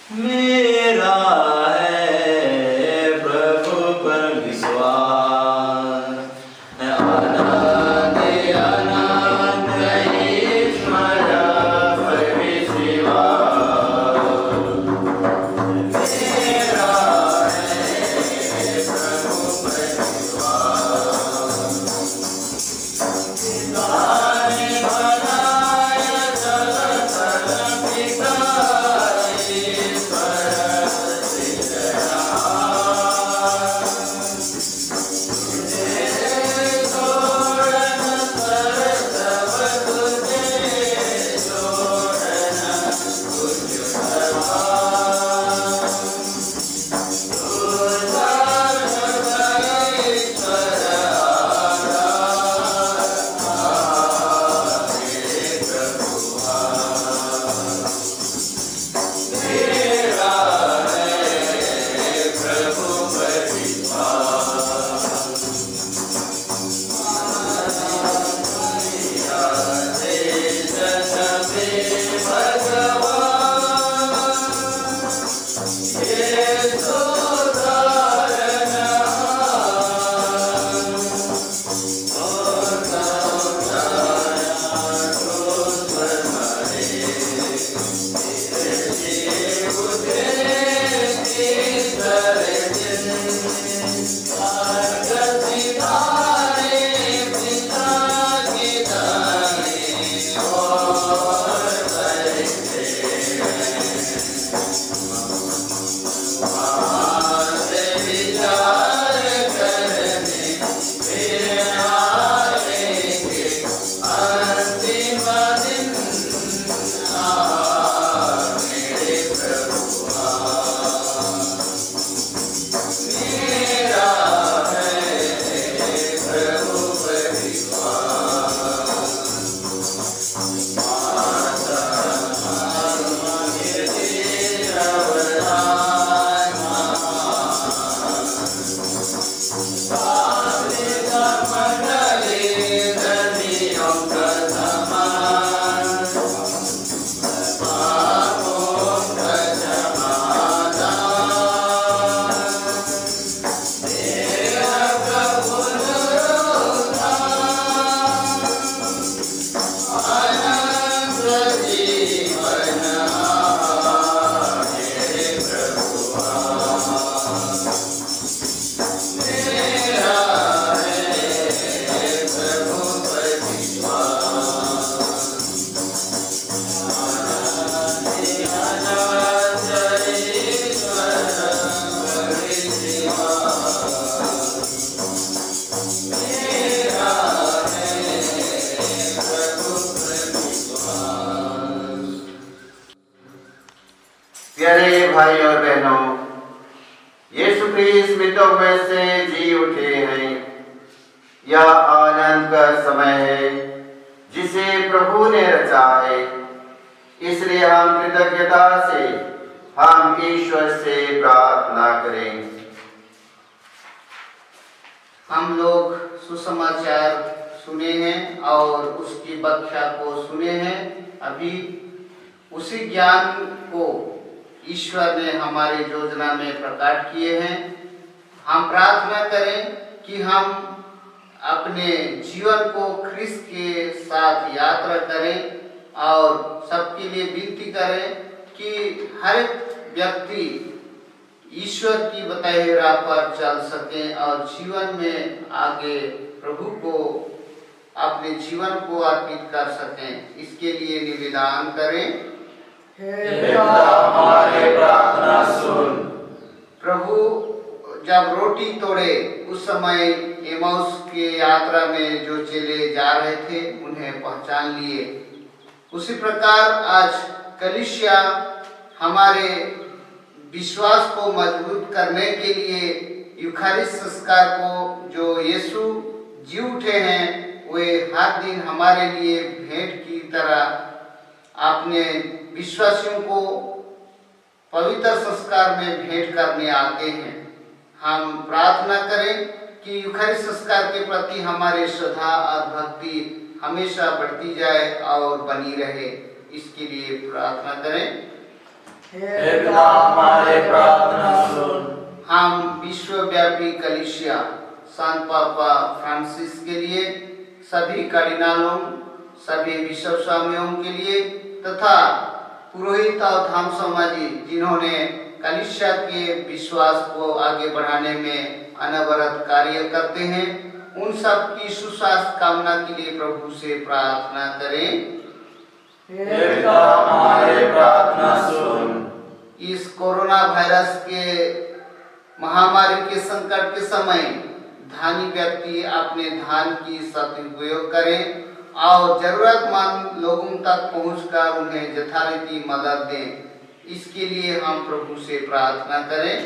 मेरा है प्रभु पर विश्वास, आनंद आनंद ईश्वर पर विश्वास। मेरा है प्रभु पर विश्वास, गाने बनाया जगत पिता ईश्वर प्यारे भाई और बहनों, यीशु ख्रीस्त मृतों में से जी उठे हैं। यह आनंद का समय है जिसे प्रभु ने रचा है। इसलिए हम कृतज्ञता से हम ईश्वर से प्रार्थना करें। हम लोग सुसमाचार सुने हैं और उसकी व्याख्या को सुने हैं। अभी उसी ज्ञान को ईश्वर ने हमारी योजना में प्रकट किए हैं। हम प्रार्थना करें कि हम अपने जीवन को ख्रिस्त के साथ यात्रा करें और सबके लिए विनती करें कि हर व्यक्ति ईश्वर की बताई हुई राह पर चल सकें और जीवन में आगे प्रभु को अपने जीवन को अर्पित कर सकें। इसके लिए निवेदन करें। हमारे प्रार्थना सुन। प्रभु जब रोटी तोड़े उस समय एमाउस के यात्रा में जो चले जा रहे थे उन्हें पहचान लिए। उसी प्रकार आज कलीसिया हमारे विश्वास को मजबूत करने के लिए यूखारिस्ट संस्कार को जो यीशु जी उठे हैं वे हर दिन हमारे लिए भेंट की तरह अपने विश्वासियों को पवित्र संस्कार में भेंट करने आते हैं। हम प्रार्थना करें कि यूखारिस्ट संस्कार के प्रति हमारी श्रद्धा और भक्ति हमेशा बढ़ती जाए और बनी रहे। इसके लिए प्रार्थना करें। हे पिता हमारे प्रार्थना सुन। हम विश्वव्यापी कलीसिया संत पापा फ्रांसिस के लिए, सभी कार्डिनलों, सभी बिशप स्वामियों के लिए तथा पुरोहित और धाम समाजी जिन्होंने कलीसिया के विश्वास को आगे बढ़ाने में अनवरत कार्य करते हैं, उन सब की सुस्वास्थ्य कामना के लिए प्रभु से प्रार्थना करें। हे पिता हमारे प्रार्थना सुन। इस कोरोना वायरस के महामारी के संकट के समय धनी व्यक्ति अपने धन की सदुपयोग करें और जरूरतमंद लोगों तक पहुंचकर उन्हें यथारीति मदद दें। इसके लिए हम प्रभु से प्रार्थना करें।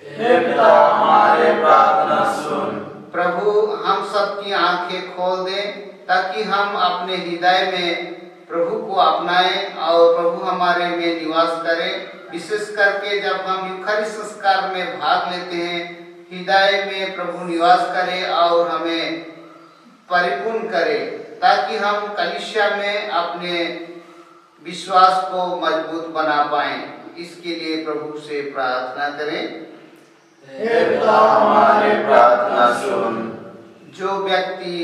हे पिता हमारे प्रार्थना सुन। प्रभु हम सबकी आंखें खोल दें ताकि हम अपने हृदय में प्रभु को अपनाएं और प्रभु हमारे में निवास करें। विशेष करके जब हम यूखारिस्ट संस्कार में भाग लेते हैं, हृदय में प्रभु निवास करे और हमें परिपूर्ण करे ताकि हम कलीसिया में अपने विश्वास को मजबूत बना पाएं। इसके लिए प्रभु से प्रार्थना करें। हे पिता हमारे प्रार्थना सुन। जो व्यक्ति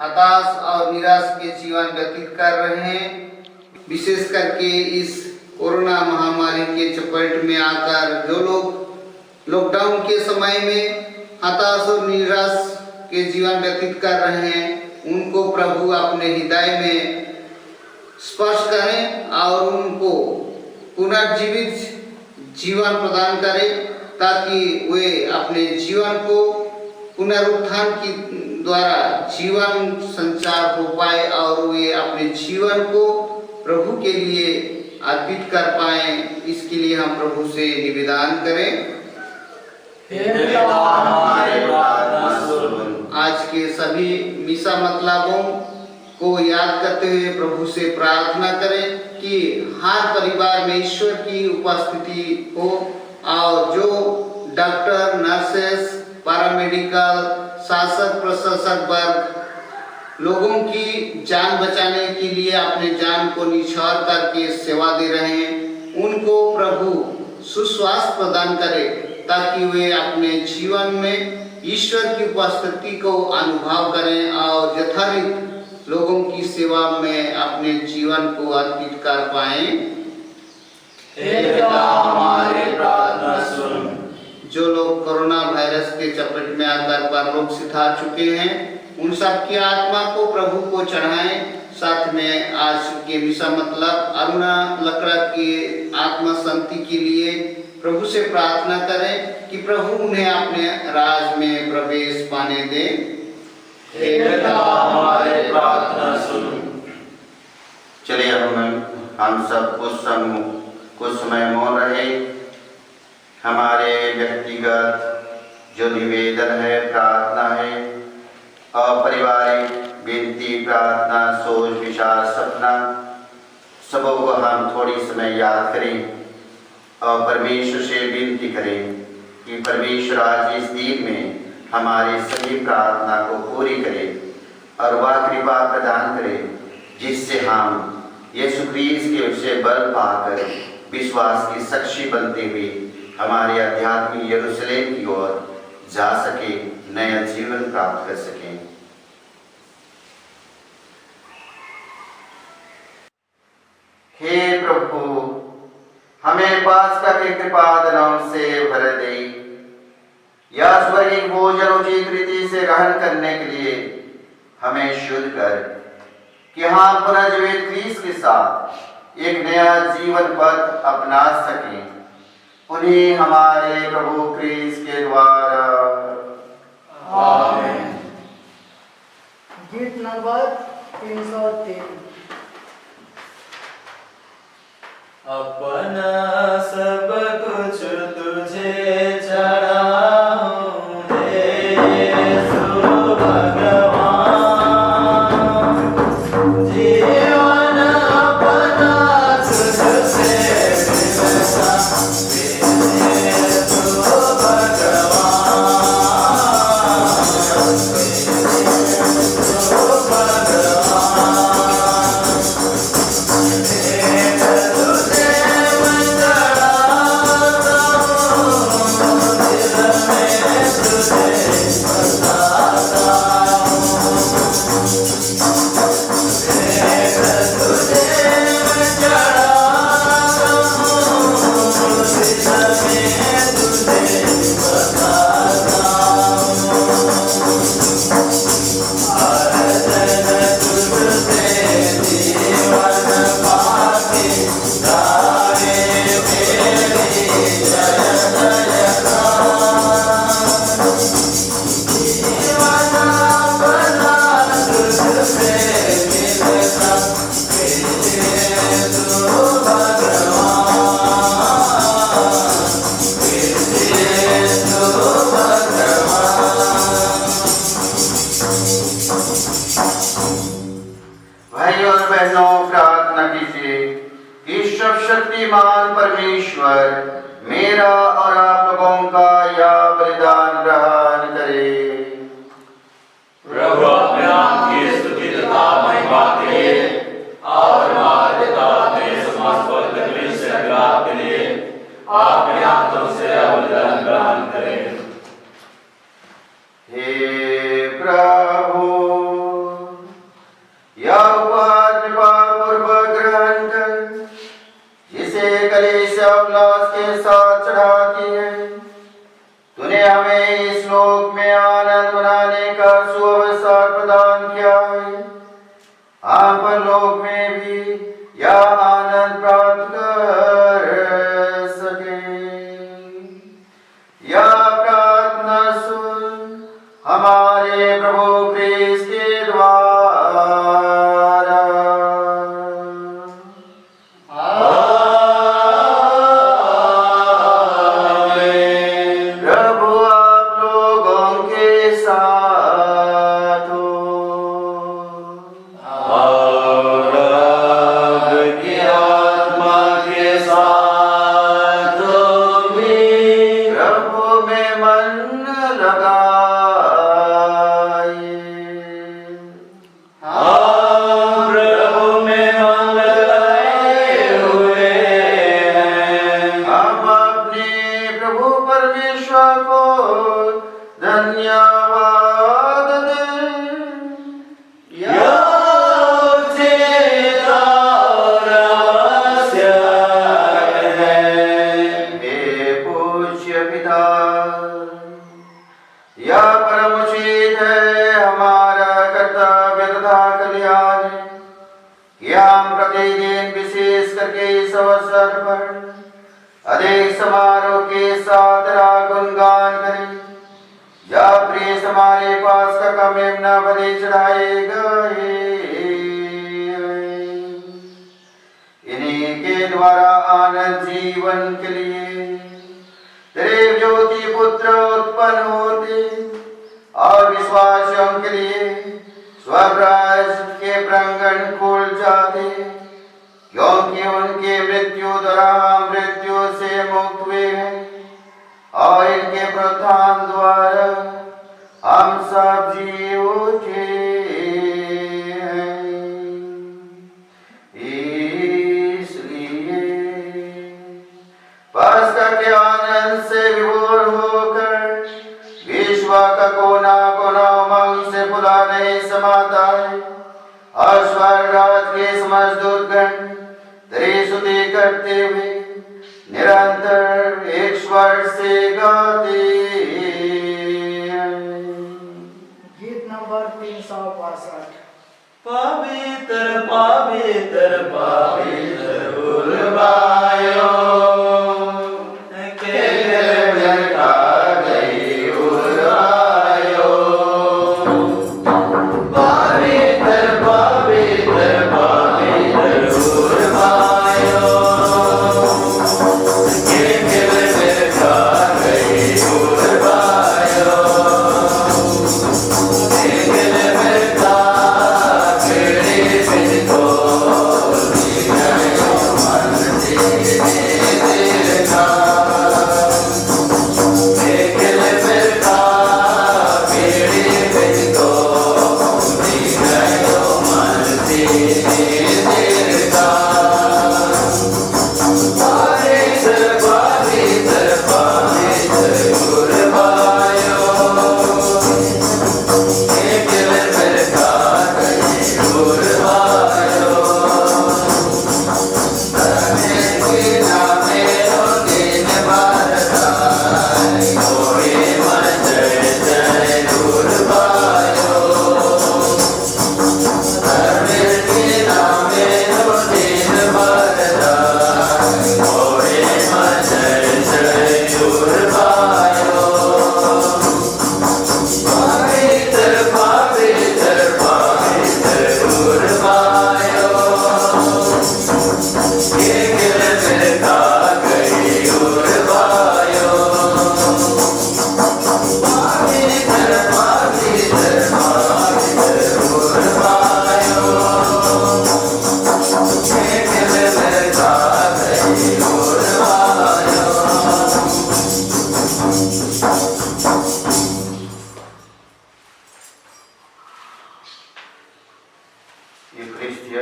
हताश और निराश के जीवन व्यतीत कर रहे हैं, विशेष करके इस कोरोना महामारी के चपेट में आकर जो लोग लॉकडाउन के समय में हताश और निराश के जीवन व्यतीत कर रहे हैं, उनको प्रभु अपने हृदय में स्पर्श करें और उनको पुनर्जीवित जीवन प्रदान करें ताकि वे अपने जीवन को पुनरुत्थान की द्वारा जीवन संचार हो पाए और वे अपने जीवन को प्रभु के लिए अर्पित कर पाए। इसके लिए हम प्रभु से निवेदन करें। हे पिता हमारे प्रार्थना सुन। आज के सभी मिसा मतलबों को याद करते हुए प्रभु से प्रार्थना करें कि हर परिवार में ईश्वर की उपस्थिति हो और जो डॉक्टर, नर्सेस, पैरामेडिकल, शासक, प्रशासक वर्ग लोगों की जान बचाने के लिए अपने जान को निछावर करके सेवा दे रहे हैं, उनको प्रभु सुस्वास्थ्य प्रदान करे ताकि वे अपने जीवन में ईश्वर की उपस्थिति को अनुभव करें और यथारीत लोगों की सेवा में अपने जीवन को अर्पित कर पाएं। हे पिता हमारे प्रार्थना सुन। जो लोग कोरोना वायरस के चपेट में आकर परलोक सिधा चुके हैं, उन सब की आत्मा को प्रभु को चढ़ाएं। साथ में आज के मिसा मतलब अरुणा लकड़ा की आत्मा शांति के लिए प्रभु से प्रार्थना करें कि प्रभु उन्हें अपने राज में प्रवेश पाने दें। हे पिता हमारे प्रार्थना सुन। चलिए हम सब कुछ समूह कुछ समय मौन रहे। हमारे व्यक्तिगत जो निवेदन है, प्रार्थना है और पारिवारिक विनती, प्रार्थना, सोच, विचार, सपना, सबों को हम थोड़ी समय याद करें और परमेश्वर से विनती करें कि परमेश्वर आज इस दिन में हमारी सभी प्रार्थना को पूरी करे और वह कृपा प्रदान करे जिससे हम यीशु क्रिस्त के से बल पाकर विश्वास की साक्षी बनते हुए हमारे आध्यात्मिक यरूशलेम की ओर जा सके, नया जीवन प्राप्त कर सकें। हे प्रभु, हमें पास्का के कृपा दानों से भर दे या स्वर्गीय भोजन उचित रीति से ग्रहण करने के लिए हमें शुद्ध कर कि हम पुनः जीवित क्रिस्त के साथ एक नया जीवन पथ अपना सकें। उन्हीं हमारे प्रभु क्रिस्त के द्वारा। आमीन। गीत नंबर 303। अपना सब कुछ तुझे चढ़ाऊं यीशु भगवान, जीवन अपना तुझसे मिलता यीशु भगवान, शक्तिमान परमेश्वर मेरा और आप लोगों का यह बलिदान ग्रहण करे। प्रभु अपने नाम की स्तुति तथा महिमा के लिए और हमारे पिता अपने समस्त पवित्र कलीसिया से अभिलाष के लिए आपके हाथों से बलिदान ग्रहण करें। हे प्रभु, यह उपहार कृपा पूर्वक ग्रहण कर, जिसे कलीसिया उल्लास के साथ चढ़ाती है। तूने हमें इस लोक में आनंद मनाने का सुअवसर प्रदान किया है। हम परलोक में भी यह आनंद प्राप्त कर सके। यह प्रार्थना सुन हमारे प्रभु क्रिस्त के द्वारा। प्रभु आप लोगों के साथ हो। और आपकी आत्मा के साथ भी। प्रभु में मन लगाइए। हम प्रभु में मन लगाए हुए हैं। हम अपने प्रभु परमेश्वर को धन्यवाद दें। हे पूज्य पिता, यह परम उचित है, हमारा कर्तव्य तथा कल्याण है कि हम प्रतिदिन विशेष करके इस अवसर पर अधिक समारोह के साथ तेरा गुणगान करें। या प्रेस हमारे पास का मेमना बलि चढ़ाए गए। इन्हीं के द्वारा आनंद जीवन के लिए तेरे ज्योति पुत्र उत्पन्न होते और विश्वासियों के लिए स्वर्गराज के प्रांगण खुल जाते, क्योंकि उनके मृत्यु द्वारा मृत्यु से मुक्त हुए हैं और इनके पुनरुत्थान द्वारा हम सब जी उठे हैं। इसलिए पस्का के आनंद से विभोर होकर विश्व का कोना कोना उमंग से बुला नहीं समाता है और स्वर्गराज के समस्त दूतगण तेरी स्तुति करते हुए निरंतर एक स्वर से गाते हैं। गीत नंबर 365। पवित्र पवित्र पवित्र उर्वायो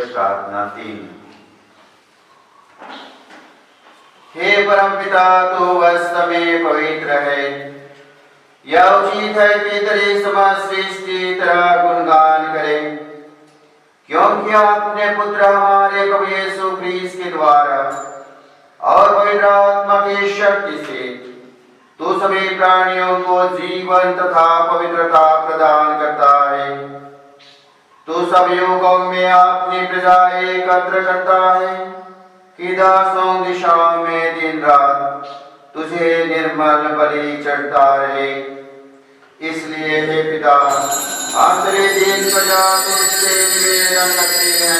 प्रार्थना 3। हे परमपिता, तू वास्तव में पवित्र है। यह उचित है कि तेरी समस्त सृष्टि तेरा गुणगान करे, क्योंकि आपने पुत्र हमारे प्रभु यीशु ख्रीस्त के द्वारा और पवित्र आत्मा की शक्ति से तू सभी प्राणियों को जीवन तथा पवित्रता प्रदान करता है। तू सब युगों में अपनी प्रजा एकत्र करता है कि दासों दिशाओं में दिन रात तुझे निर्मल बलि चढ़ता रहे। इसलिए हे पिता, हम तेरे दिन प्रजा तुझसे निवेदन करते हैं,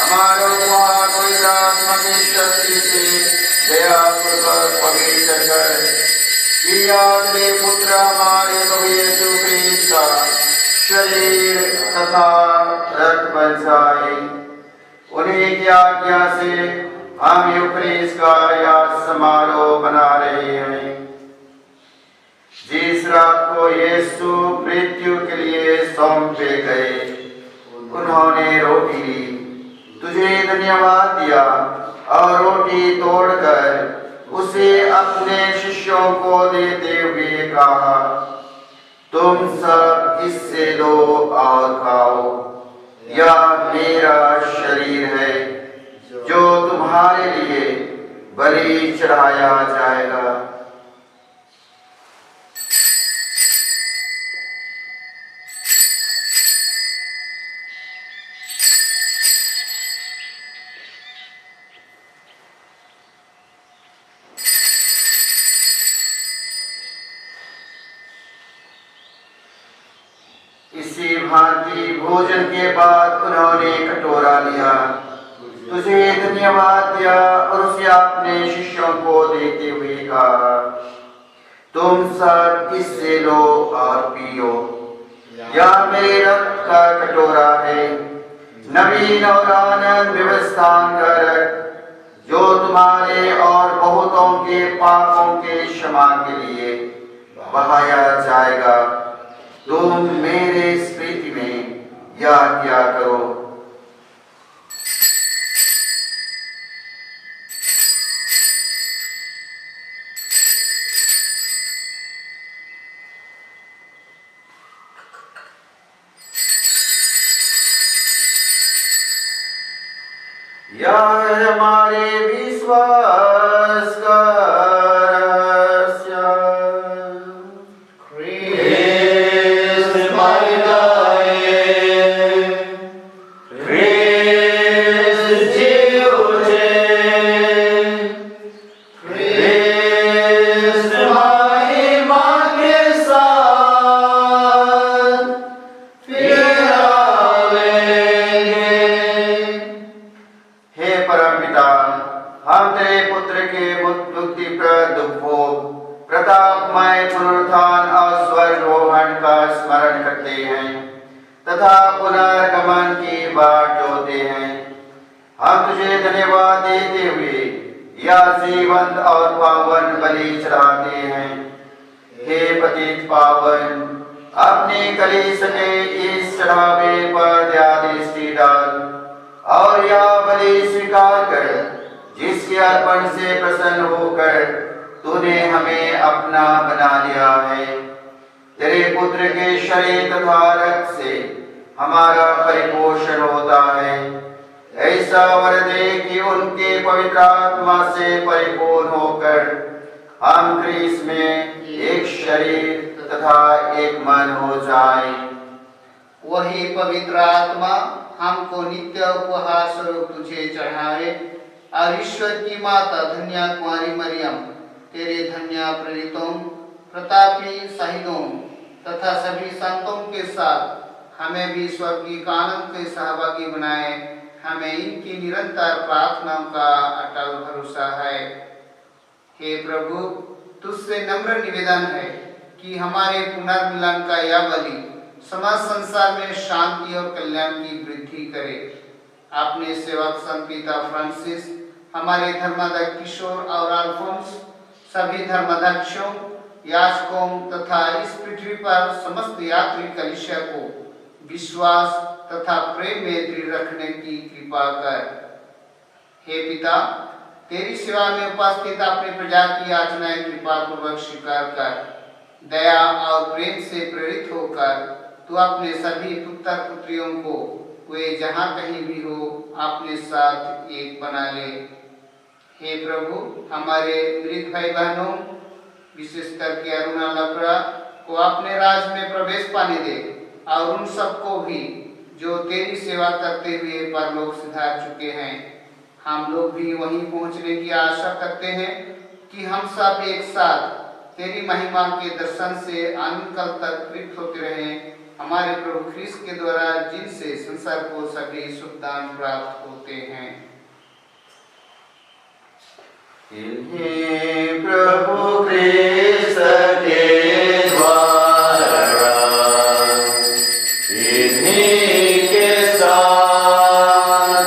हमारे पवित्र आत्मा की शक्ति से दया पूर्वक पवित्र कर, कि तेरे पुत्र हमारे प्रभु यीशु ख्रीस्त का शरीर तथा रक्त बन जाए। उन्हीं की आज्ञा से हम यूक्रिस्ट का यह समारोह बना रहे हैं। जिस रात को यीशु मृत्यु के लिए सौंपे गए, उन्होंने रोटी ली, तुझे धन्यवाद दिया और रोटी तोड़कर उसे अपने शिष्यों को देते हुए कहा, तुम सब इससे लो और खाओ, यह मेरा शरीर है जो तुम्हारे लिए बलि चढ़ाया जाएगा। इसी भांति भोजन के बाद उन्होंने कटोरा लिया, तुझे धन्यवाद दिया और उसे अपने शिष्यों को देते हुए कहा, तुम सब इससे लो और पियो, यह मेरे रक्त का कटोरा है, नवीन और आनंद व्यवस्थान का रक्त, जो तुम्हारे और बहुतों के पापों के क्षमा के लिए बहाया जाएगा। तुम मेरे स्मृति में यह क्या करो। यह हमारे विश्वास का रहस्य। Christ my life, Christ जीवते, Christ महिमा के साथ फिर आवेंगे। हे परमपिता, हम तेरे पुत्र के मुक्तिप्रद उपभोग, प्रतापमय पुनरुत्थान और स्वर्गरोहण का स्मरण करते हैं तथा पुनर्गमन की बाट जोते हैं। हम तुझे धन्यवाद देते हुए यह जीवंत और पावन बलि चढ़ाते हैं। हे पतित पावन, अपने कलीस के इस चढ़ावे पर दृष्टि डाल और यह बलि स्वीकार कर, जिसके अर्पण से प्रसन्न होकर तूने हमें अपना बना लिया है। तेरे पुत्र के शरीर तथा रक्त से हमारा परिपोषण होता है। ऐसा वर दे कि उनके पवित्र आत्मा से परिपूर्ण होकर हम क्रीस में एक शरीर तथा एक मन हो जाए। वही पवित्र आत्मा हमको नित्य उपहार स्वरूप तुझे चढ़ाए और ईश्वर की माता धन्य कुंवारी मरियम, तेरे धन्य प्रेरितों, प्रतापी शहीदों तथा सभी संतों के साथ हमें भी स्वर्गीय आनंद के सहभागी बनाए। हमें इनकी निरंतर प्रार्थनाओं का अटल भरोसा है। हे प्रभु, तुझसे नम्र निवेदन है कि हमारे पुनर्मिलन का यह बलि समाज संसार में शांति और कल्याण की वृद्धि करे। अपने सेवक संत पिता फ्रांसिस, हमारे धर्माध्यक्ष किशोर और अल्फोंस, सभी धर्माध्यक्षों, याजकों तथा इस पृथ्वी पर समस्त यात्री कलीसिया को विश्वास तथा प्रेम में दृढ़ रखने की कृपा कर। हे पिता, तेरी सेवा में उपस्थित अपने प्रजा की याचनाएं कृपा पूर्वक स्वीकार कर। दया और प्रेम से प्रेरित होकर तू अपने सभी पुत्र पुत्रियों को वे जहाँ कहीं भी हो अपने साथ एक बना ले। हे प्रभु, हमारे मृत भाई बहनों, विशेष करके अरुणा लकड़ा को अपने राज में प्रवेश पाने दे और उन सबको भी जो तेरी सेवा करते हुए परलोक सिधार चुके हैं। हम लोग भी वहीं पहुंचने की आशा करते हैं कि हम सब एक साथ तेरी महिमा के दर्शन से अनंत काल तक तृप्त होते रहें। हमारे प्रभु ख्रीस्त के द्वारा, जिनसे संसार को सभी सुख दान प्राप्त होते हैं। इन्हीं प्रभु ख्रीस्त के द्वारा, इन्हीं के साथ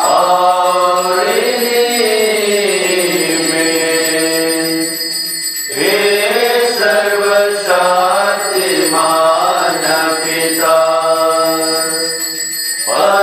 और इन्हीं में हे सर्वशक्तिमान पिता परमेश्वर,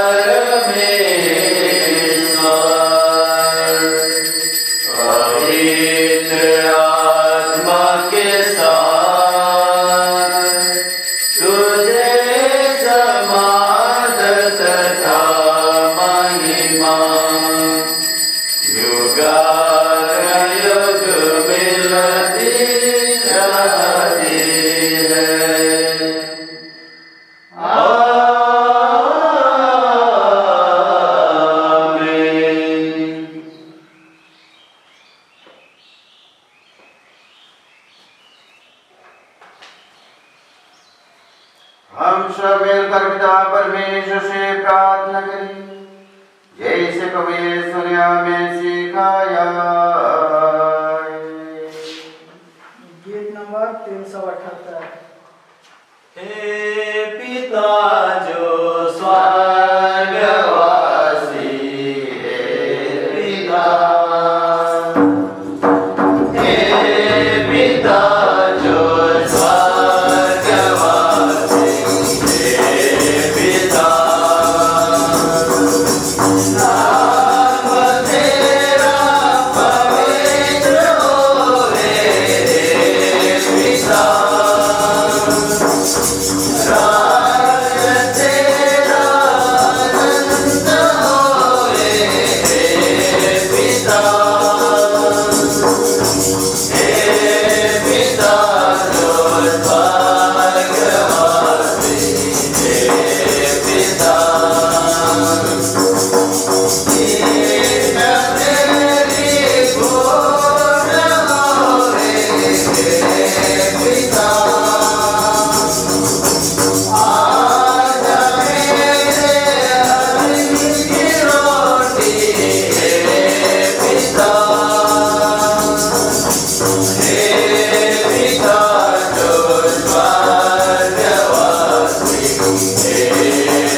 जैसे प्रभु यीशु ने हमें सिखाया है। गीत नंबर 378। हे पिता जो स्वर्गवासी, हे पिता, हे पिता जो स्वर्गवासी, हे पिता, नाम तेरा पवित्र होवे, हे पिता, राज तेरा अनंत होवे, हे पिता, हे पिता जो स्वर्गवासी, हे पिता, इच्छा तेरी पूर्ण होवे, हे पिता, आज मेरे अग्नि की रोटी, हे पिता, हे पिता जो स्वर्गवासी, हे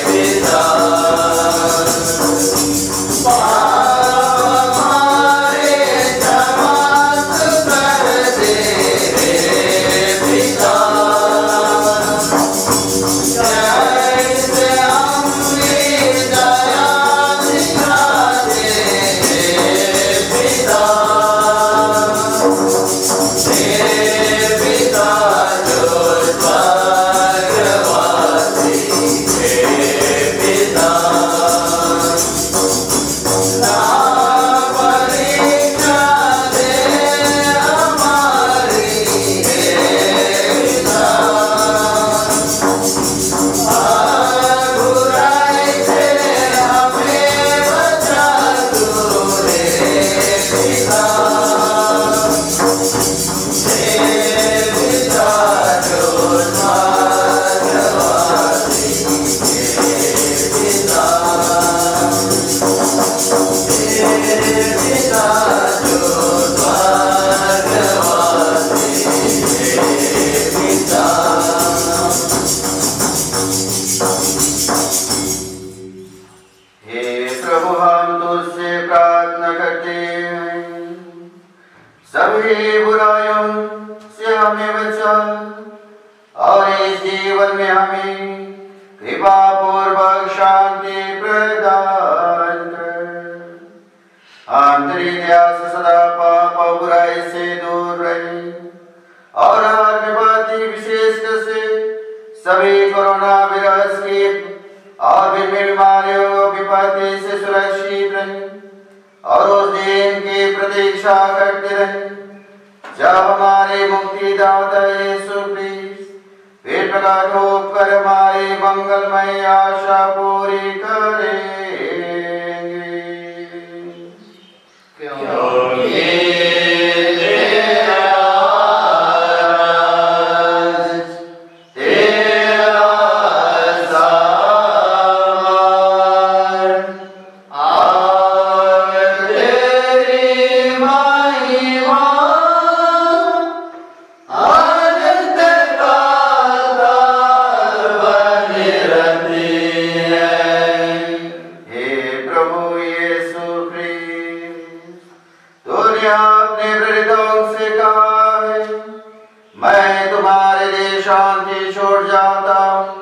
पिता, पाप हमारे समाप्त कर दे, हे पिता, जैसे हमने दया दिखाते, हे पिता, हे पिता जो स्वर्गवासी, हे पिता, ना परीक्षा दे हमारी, हे पिता, बुराई से हमें बचा तू, हे पिता, हे पिता जो स्वर्गवासी, हे पिता, हे पिता जो स्वर्गवासी, हे पिता। हे प्रभु हम तुझसे प्रार्थना करते हैं, सभी बुराइयों से हमें बचा और इस जीवन में हमें कृपा पूर्वक शांति प्रदान कर। आंतरिक दया से सदा पाप और बुराई से दूर रहे और हर विपत्ति विशेषकर से सभी कोरोना वायरस की और विभिन्न बीमारियों विपत्ति से सुरक्षित रहे और उस दिन की प्रतीक्षा करते रहे जब हमारे मुक्तिदाता यीशु क्रिस्ट फिर प्रकट होकर हमारी मंगलमय आशा पूरी करेंगे। क्योंकि तेरा राज, तेरा सामर्थ और तेरी महिमा अनंत काल बनी रहती है। हे प्रभु यीशु क्रिस्ट, तूने अपने प्रेरितों से कहा है, मैं तुम्हारे लिए शांति छोड़ जाता हूँ,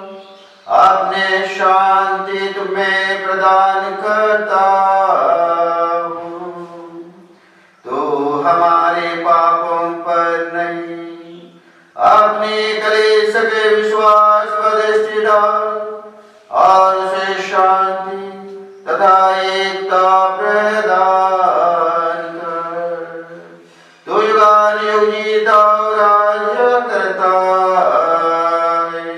अपने शांति तुम्हें प्रदान करता हूँ। तो हमारे पापों पर नहीं, अपनी कलीसिया के विश्वास पर दृष्टि डाल और उसे शांति तथा एकता प्रदान कर। तू युगानुयुग जीता और राज्य करता है।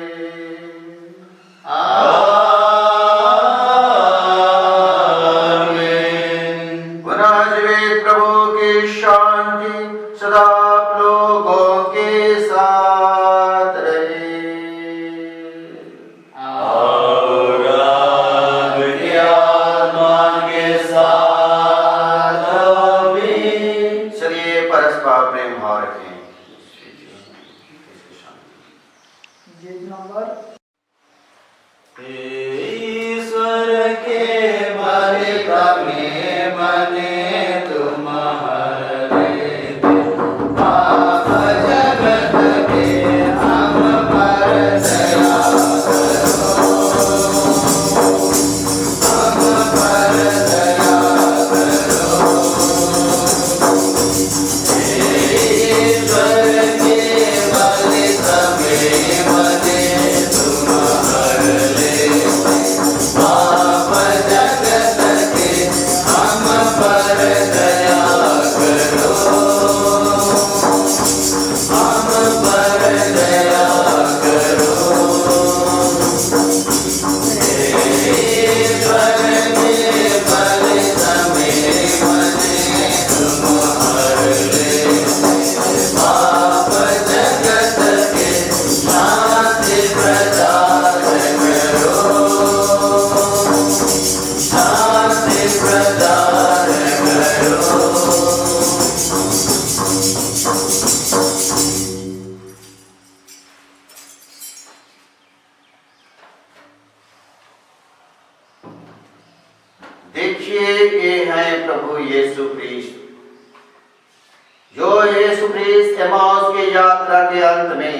आमीन। पुनः जीवित प्रभु की शांति सदा आप लोगों के साथ रहे। और आपकी आत्मा के देखिए ये हैं प्रभु यीशु ख्रीस्त, जो यीशु ख्रीस्त एमाउस की यात्रा के अंत में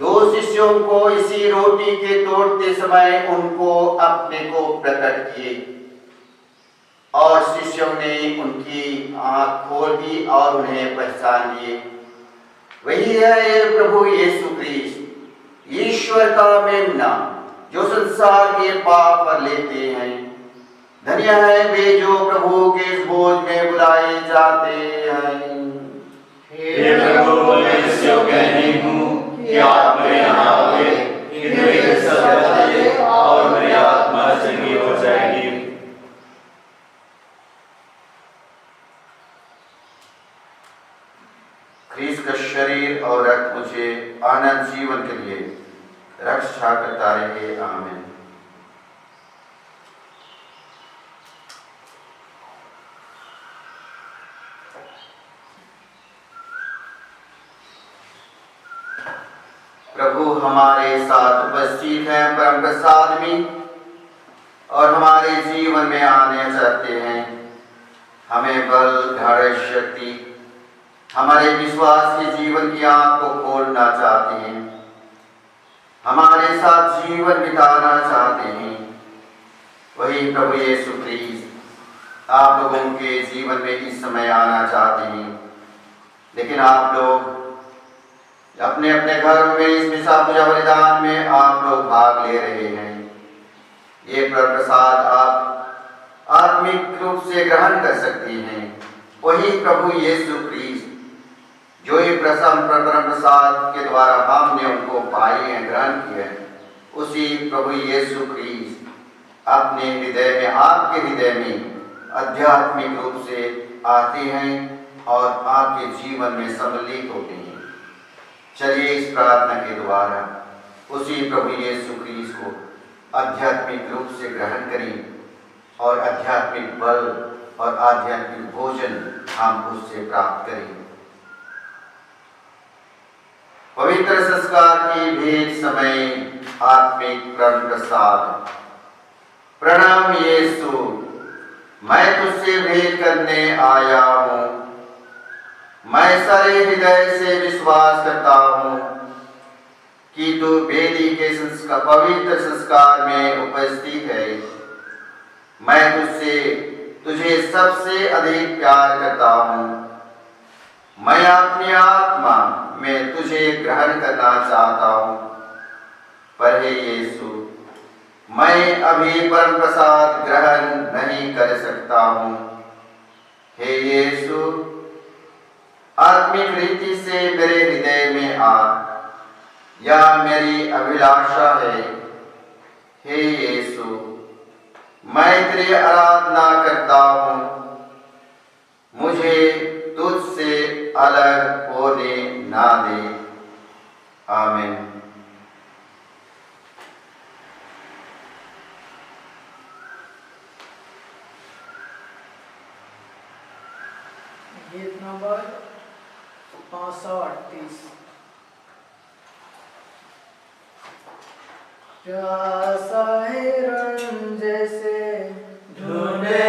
दो शिष्यों को इसी रोटी के तोड़ते समय उनको अपने को प्रकट किए और शिष्यों ने उनकी आंख खोल दी और उन्हें पहचान लिए। वही है ये प्रभु यीशु ख्रीस्त, ईश्वर का मेमना, जो संसार के पाप पर लेते हैं। धन्य है वे जो प्रभु के इस भोज में बुलाए जाते हैं। हे प्रभु, मैं इस योग्य नहीं हूँ कि आप मेरे यहाँ आवे, किंतु एक शब्द कहिए और मेरी आत्मा चंगी हो जाएगी। ख्रीस्त का शरीर और रक्त मुझे आनंद जीवन के लिए रक्षा करता रहे। आमीन। प्रभु हमारे साथ उपस्थित हैं परम प्रसाद में और हमारे जीवन में आने चाहते हैं। हमें बल, धैर्य, शक्ति, हमारे विश्वास के जीवन की आंख को खोलना चाहते हैं, हमारे साथ जीवन बिताना चाहते हैं। वही प्रभु यीशु ख्रीस्त आप लोगों के जीवन में इस समय आना चाहते हैं, लेकिन आप लोग अपने अपने घरों में इस मिसा पूजा बलिदान में आप लोग भाग ले रहे हैं। ये प्रसाद आप आत्मिक रूप से ग्रहण कर सकते हैं। वही प्रभु यीशु ख्रीस्त जो ये प्रसाद के द्वारा हमने उनको पाए हैं, ग्रहण किए हैं, उसी प्रभु यीशु ख्रीस्त अपने हृदय में, आपके हृदय में आध्यात्मिक रूप से आते हैं और आपके जीवन में सम्मिलित होते हैं। चलिए इस प्रार्थना के द्वारा उसी प्रभु यीशु ख्रीस्त को आध्यात्मिक रूप से ग्रहण करें और आध्यात्मिक बल और आध्यात्मिक भोजन हम उससे प्राप्त करें। पवित्र संस्कार की भेंट समय आत्मिक परम प्रसाद। प्रणाम यीशु, मैं तुझसे भेंट करने आया हूँ। मैं सारे हृदय से विश्वास करता हूँ कि तू वेदी के पवित्र संस्कार में उपस्थित है। मैं तुझे सबसे अधिक प्यार करता हूँ। मैं अपनी आत्मा में तुझे ग्रहण करना चाहता हूँ, पर हे यीशु, मैं अभी परम प्रसाद ग्रहण नहीं कर सकता हूँ। हे यीशु, आत्मिक रीति से मेरे हृदय में आ, यह मेरी अभिलाषा है। हे यीशु, मैं तेरी आराधना करता हूँ, मुझे तुझसे अलग होने ना दे। आमीन। गीत नंबर 538। प्यासा हिरण जैसे ढूंढे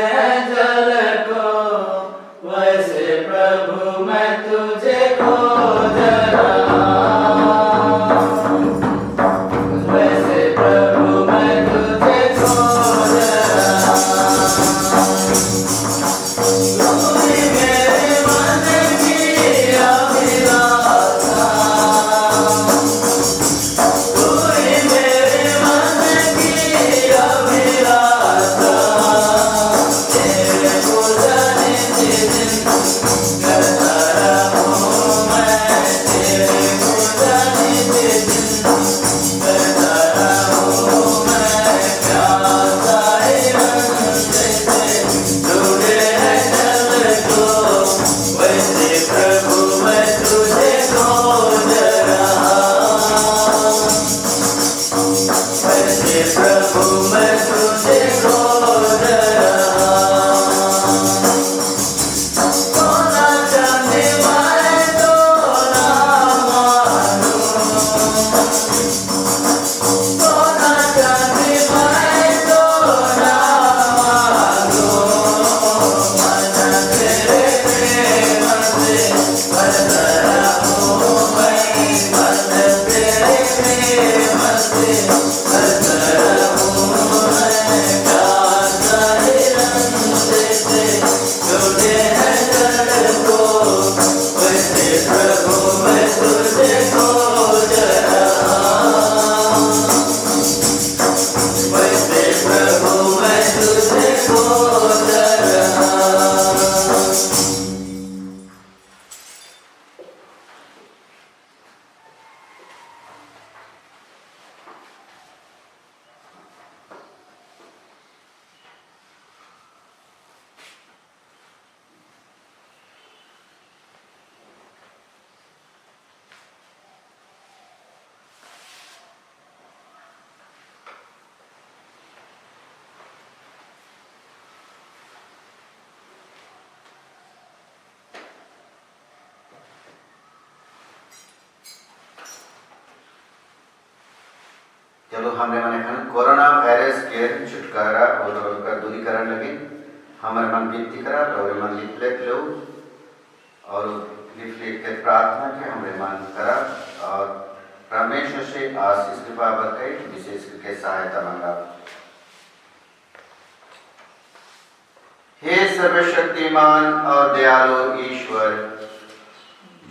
जल को, वैसे प्रभु मैं तुझे खोज रहा। वैसे प्रभु मैं तुझे खोज रहा। तू ही मेरे मन की अभिलाषा, तू ही मेरे मन की अभिलाषा। चलो हमने माने खन कोरोना वायरस के छुटकारा और कर दूरीकरण लगे हमारे मन विनती करा और मन लिखलेट लो और लिखलेट के प्रार्थना के हमारे मन करा और परमेश्वर से आशीष कृपा बरकत विशेष करके सहायता मांगा। हे सर्वशक्तिमान और दयालु ईश्वर,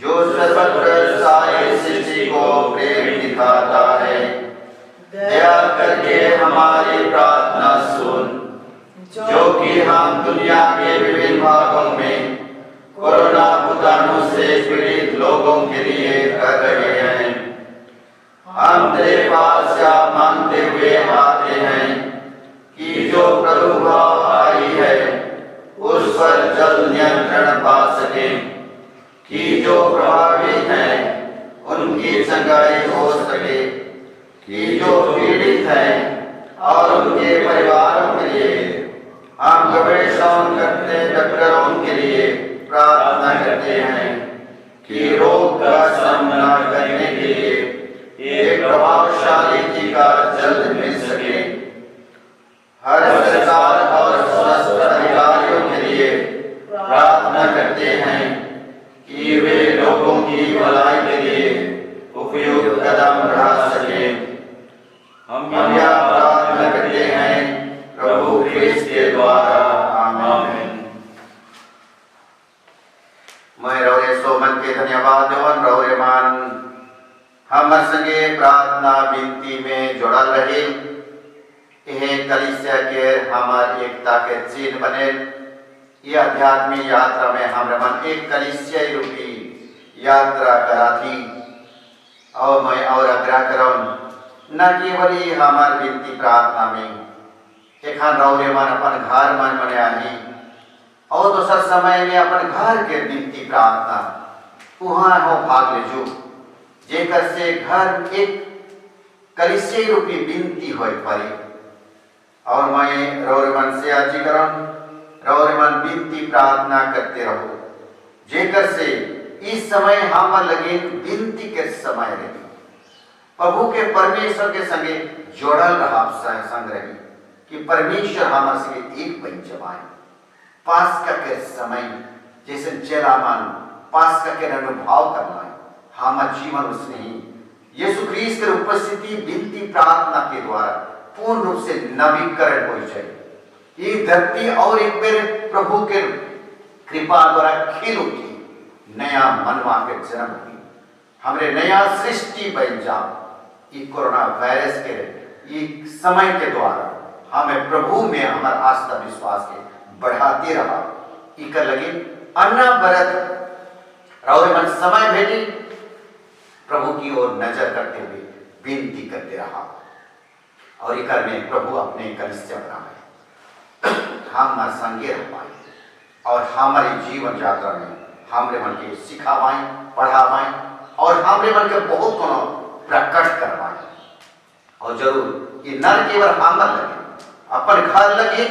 जो सर्वत्र सारी सृष्टि को प्रेम दिखाता है, दया करके हमारी प्रार्थना सुन, जो कि हम दुनिया के विभिन्न भागों में कोरोना भूताणु से पीड़ित लोगों के लिए कर रहे हैं। हम तेरे पास मांगते हुए आते हैं कि जो प्रादुर्भाव आई है उस पर जल्द नियंत्रण पा सके, कि जो प्रभावित हैं उनकी चंगाई हो सके, कि जो पीड़ित हैं और उनके परिवारों के लिए हम गवेषण करते डॉक्टरों के लिए प्रार्थना करते हैं कि रोग का सामना करने के लिए एक प्रभावशाली टीका जल्द मिल सके। हर सरकार और स्वास्थ्य अधिकारियों के लिए प्रार्थना करते हैं कि वे लोगों की भलाई के लिए उपयुक्त कदम उठा सके। हम यह प्रार्थना करते हैं प्रभु क्रिस्त के द्वारा, आमीन। मैं रौरे सोमन के धन्यवाद देवन रौरे मान हम संगे प्रार्थना विनती में जुड़ल रहे, यह कलीसिया के हमार एकता के चिन्ह बने। यह आध्यात्मिक यात्रा में हमारे मन एक कलीसिया रूपी यात्रा करा थी और मैं और आग्रह करूं न केवल हमार विनती प्रार्थना में एखान रौरे मन अपन घर मन मने आही और दूसर समय में अपन घर के विनती प्रार्थना वहाँ हो भाग ले जो जेकर से घर एक कलिसिया रूपी विनती हो पड़े। और मैं रौरे मन से आजी करम रौरे मन विनती प्रार्थना करते रहो जेकर से इस समय हम लगे विनती के समय रही प्रभु के परमेश्वर के संगे जोड़ल रहा संग रही कि परमेश्वर हमारे संगे एक बन जमाए। पास्का के समय जैसे चेलामान पास्का के अनुभव करना है हमारा जीवन उसने ही यीशु ख्रीस्त की उपस्थिति विनती प्रार्थना के द्वारा पूर्ण रूप से नवीकरण हो जाए। ये धरती और एक बार प्रभु के कृपा द्वारा खिल उठी, नया मनवा के जन्म हुई, हमरे नया सृष्टि बन जाओ। ये कोरोना वायरस के ये समय के द्वारा हमें प्रभु में हमारा आस्था विश्वास के बढ़ाते रहा। इकर लगे अन्ना बरत रौरे मन समय भेटी प्रभु की ओर नजर करते हुए विनती करते रहा और इकर में प्रभु अपने कलिसिया बनाए हम संगे रह पाए और हमारे जीवन यात्रा में हमरे मन के सिखावाएं पढ़ावाएं और हमरे मन के बहुत कोनो प्रकट करवाएं। और जरूर ये नर केवल हमर लगे अपन घर लगे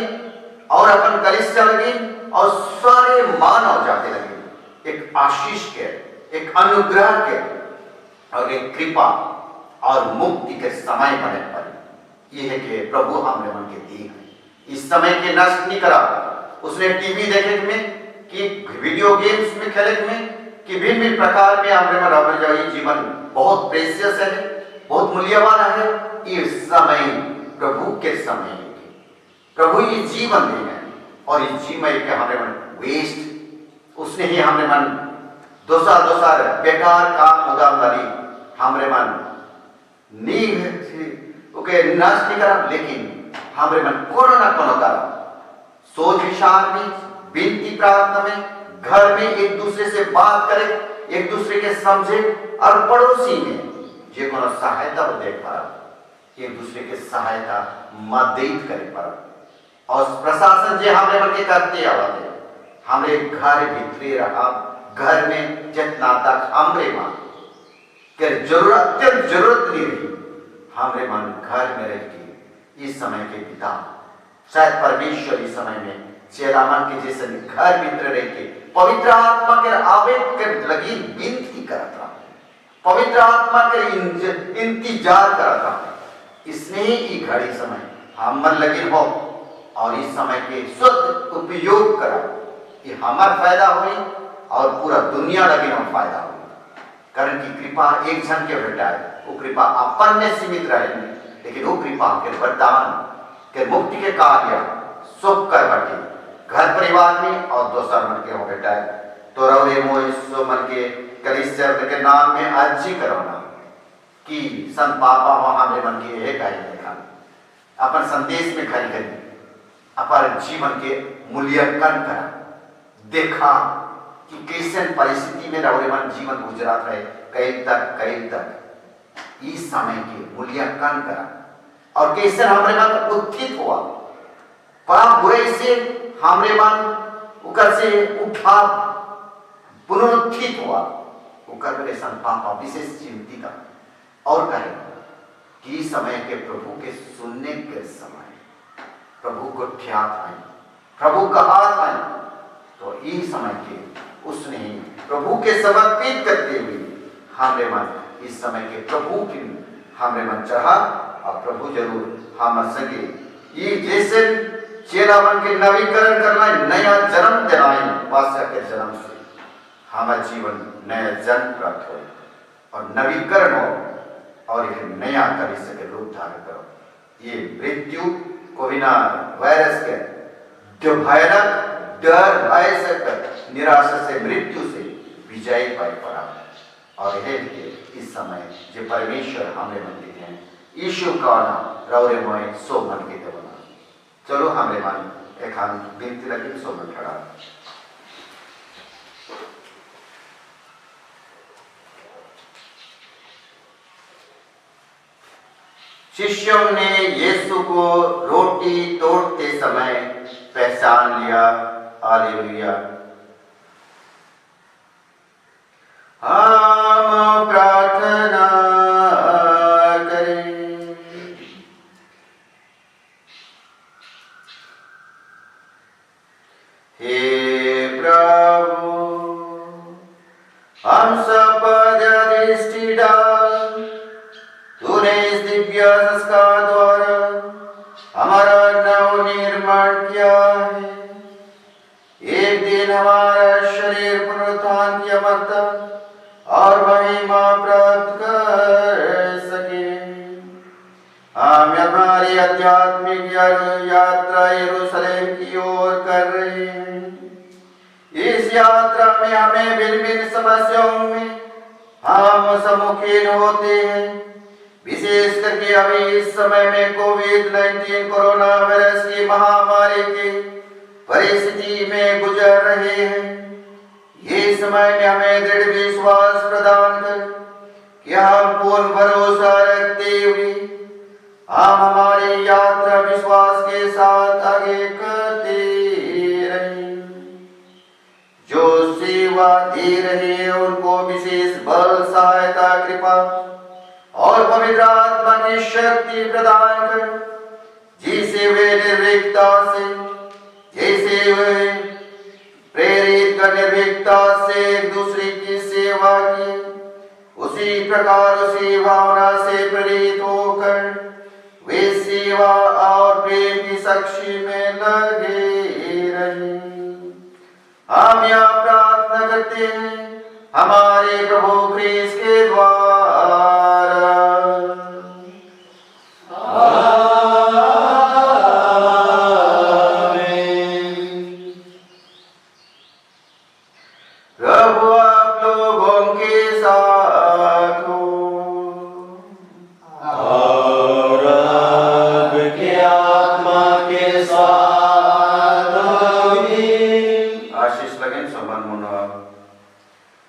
और अपन कलिसिया लगे और सारे मानव जाते लगे एक आशीष के एक अनुग्रह के और एक कृपा और मुक्ति के समय बने पर यह है कि प्रभु हमने मन के दी है। इस समय के नष्ट नहीं करा उसने टीवी देखे में कि वीडियो गेम्स में खेले में कि भिन्न भिन्न प्रकार में हमने मन रह जाए। जीवन बहुत प्रेशियस है बहुत मूल्यवान है। ये समय प्रभु के समय प्रभु ये जीवन देना और ये जीवन के हमारे मन वेस्ट उसने ही हमारे मन दोसर बेकार काम उदाम वाली हमारे मन नींव ओके नष्ट नहीं करा लेकिन हमारे मन कोनो न कोनो करा सोच विचार में विनती प्रार्थना में घर में एक दूसरे से बात करे एक दूसरे के समझे और पड़ोसी में जे कोनो सहायता देख पा एक दूसरे के सहायता मदद करे पा और प्रशासन जे हमारे मन के करते आवाते हमारे घर भीतरे रहा घर में जितना तक हमरे मन के जरूरत अत्यंत जरूरत नहीं रही हमरे मन घर में रहती इस समय के पिता शायद परमेश्वर इस समय में चेलामन के जैसे घर भीतर रहते पवित्र आत्मा के आवेग के लगी विनती करता पवित्र आत्मा के इंतजार करता इसने ही घड़ी समय हम मन लगिन हो और इस समय के शुद्ध उपयोग करा कि हमार फायदा हुई और पूरा दुनिया लगिन हो फायदा हुई। कारण की कृपा एक जन के बेटा है, वो कृपा अपन में सीमित रहे, लेकिन वो कृपा के वरदान के मुक्ति के कार्य सुख कर बटे घर परिवार में और दोसर मन के हो बेटा है। तो रौरे मोह सो मन के कलिसिया के नाम में अर्जी करवाना कि संत पापा वहां में मन के एक आई देखा अपन संदेश में खरी करी अपन जीवन के मूल्यांकन करा, देखा कि कैसे परिस्थिति में रौरे मन जीवन गुजरात रहे कई तक इस समय के मूल्यांकन करा और कैसे हमारे मन उत्थित हुआ पाप बुरे से हमारे मन उकर से उठा पुनरुत्थित हुआ उकर मेरे संत पापा विशेष चिंतित और कहे कि इस समय के प्रभु के सुनने के समय प्रभु को ख्यात आए, प्रभु का हाथ आए, तो इस समय के उसने प्रभु के समर्पित करते हुए हमारे मन इस समय के प्रभु की हमारे मन चढ़ा और प्रभु जरूर हम सके ये जैसे चेला मन के नवीकरण करना नया जन्म दिलाए वास्य के जन्म से हमारा जीवन नया जन्म प्राप्त हो और नवीकरण हो और एक नया कलिसिया के रूप धारण करो। ये मृत्यु कोरोना वायरस के जो भयानक डर भय से निराशा से मृत्यु से विजय पाई पड़ा और इस समय जो परमेश्वर हमें मन देते हैं यीशु का नाम रौरे मोए सो मन के देवना। चलो हमें मन एक हम बिनती लगी सो मन खड़ा। शिष्यों ने यीशु को रोटी तोड़ते समय पहचान लिया। हालेलुया। हम प्रार्थना करें। हे प्रभु हम सब पर दृष्टि डाल, तूने इस दिव्य संस्कार द्वारा हमारा नव निर्माण किया है। एक दिन हमारा शरीर पुनरुत्थान की अमरता और महिमा प्राप्त कर सके। हम हमारी आध्यात्मिक यात्रा यरूशलेम की ओर कर रहे हैं। इस यात्रा में हमें भिन्न भिन्न समस्याओं में हम सम्मुखीन होते हैं। विशेष करके अभी इस समय में कोविड-19 कोरोना वायरस की महामारी की परिस्थिति में गुजर रहे हैं। ये समय में हमें दृढ़ विश्वास प्रदान कर कि हम पूर्ण भरोसा रखते हुए हम हमारी यात्रा विश्वास के साथ आगे करते रहें। जो सेवा दे रहे उनको विशेष बल सहायता कृपा और पवित्र आत्मा की शक्ति प्रदान कर, जिसे वे निर्भीकता से जैसे वे प्रेरित कर निर्भीकता से एक दूसरे की सेवा की, उसी प्रकार उसी भावना से प्रेरित होकर वे सेवा और प्रेम की साक्षी में लगे रहे। हम यह प्रार्थना करते हैं हमारे प्रभु ख्रीस्त के द्वारा। प्रभु आप लोगों के साथ हो और आपके आत्मा के साथ भी। आशीष लगन संबंध मुनो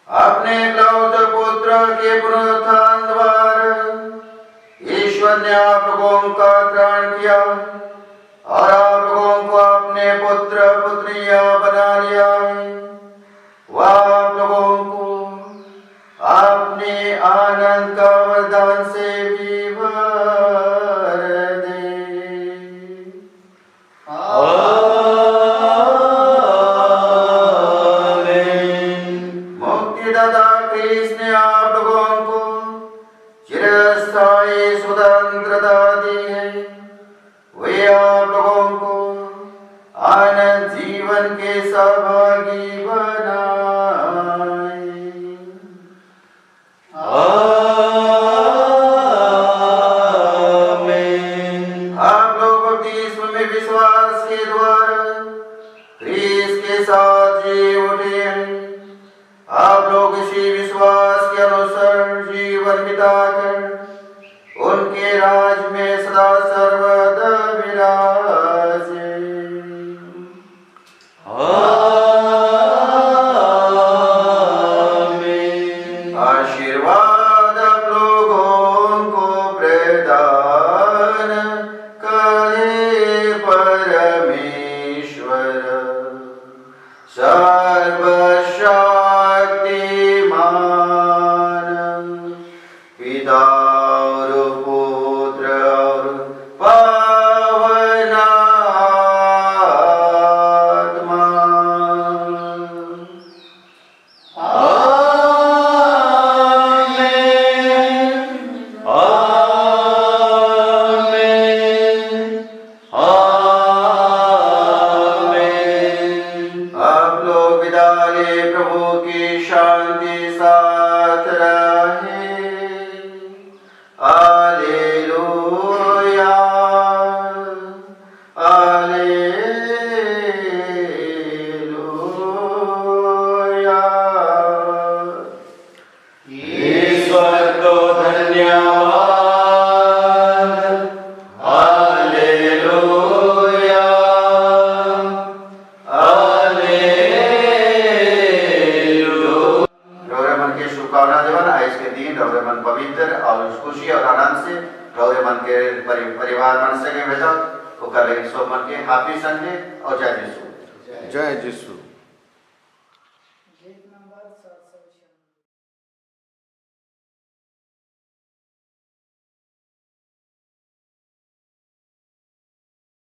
अपने एकलौते पुत्र के पुनरुत्थान द्वारा ईश्वर ने आप लोगों का त्राण किया और आप लोगों को अपने पुत्र पुत्रियां बना लिया है। वह आप लोगों को अपने आनंद का वरदान से भी भर दे। मुक्तिदाता ख्रीस्त ने आप लोगों को चिरस्थायी स्वतंत्रता दी आनंद जीवन के सहभागी बनाए। आमीन। आप लोग बपतिस्म में विश्वास के द्वारा ख्रीस्त के साथ जी उठे हैं। आप लोग इसी विश्वास के अनुसार जीवन बिताकर उनके राज में सदा सर्वदा विराजे। आमीन। आशीर्वाद आप लोगों को प्रदान करे परमेश्वर सर्वशक्तिमान, पिता और पुत्र और पवित्र आत्मा। आप लोग विदा ले, प्रभु की शांति साथ रहे। Hallelujah, hallelujah. ईश्वर को धन्यवाद। Hallelujah, hallelujah. रौरे मन के शुभकामना देवन आज के दिन रौरे मन पवित्र और खुशी और आनंद से रौरे मन के परिवार मन से के बेटा ओकर सब मन के हैप्पी संडे और जय यीशु। जय यीशु।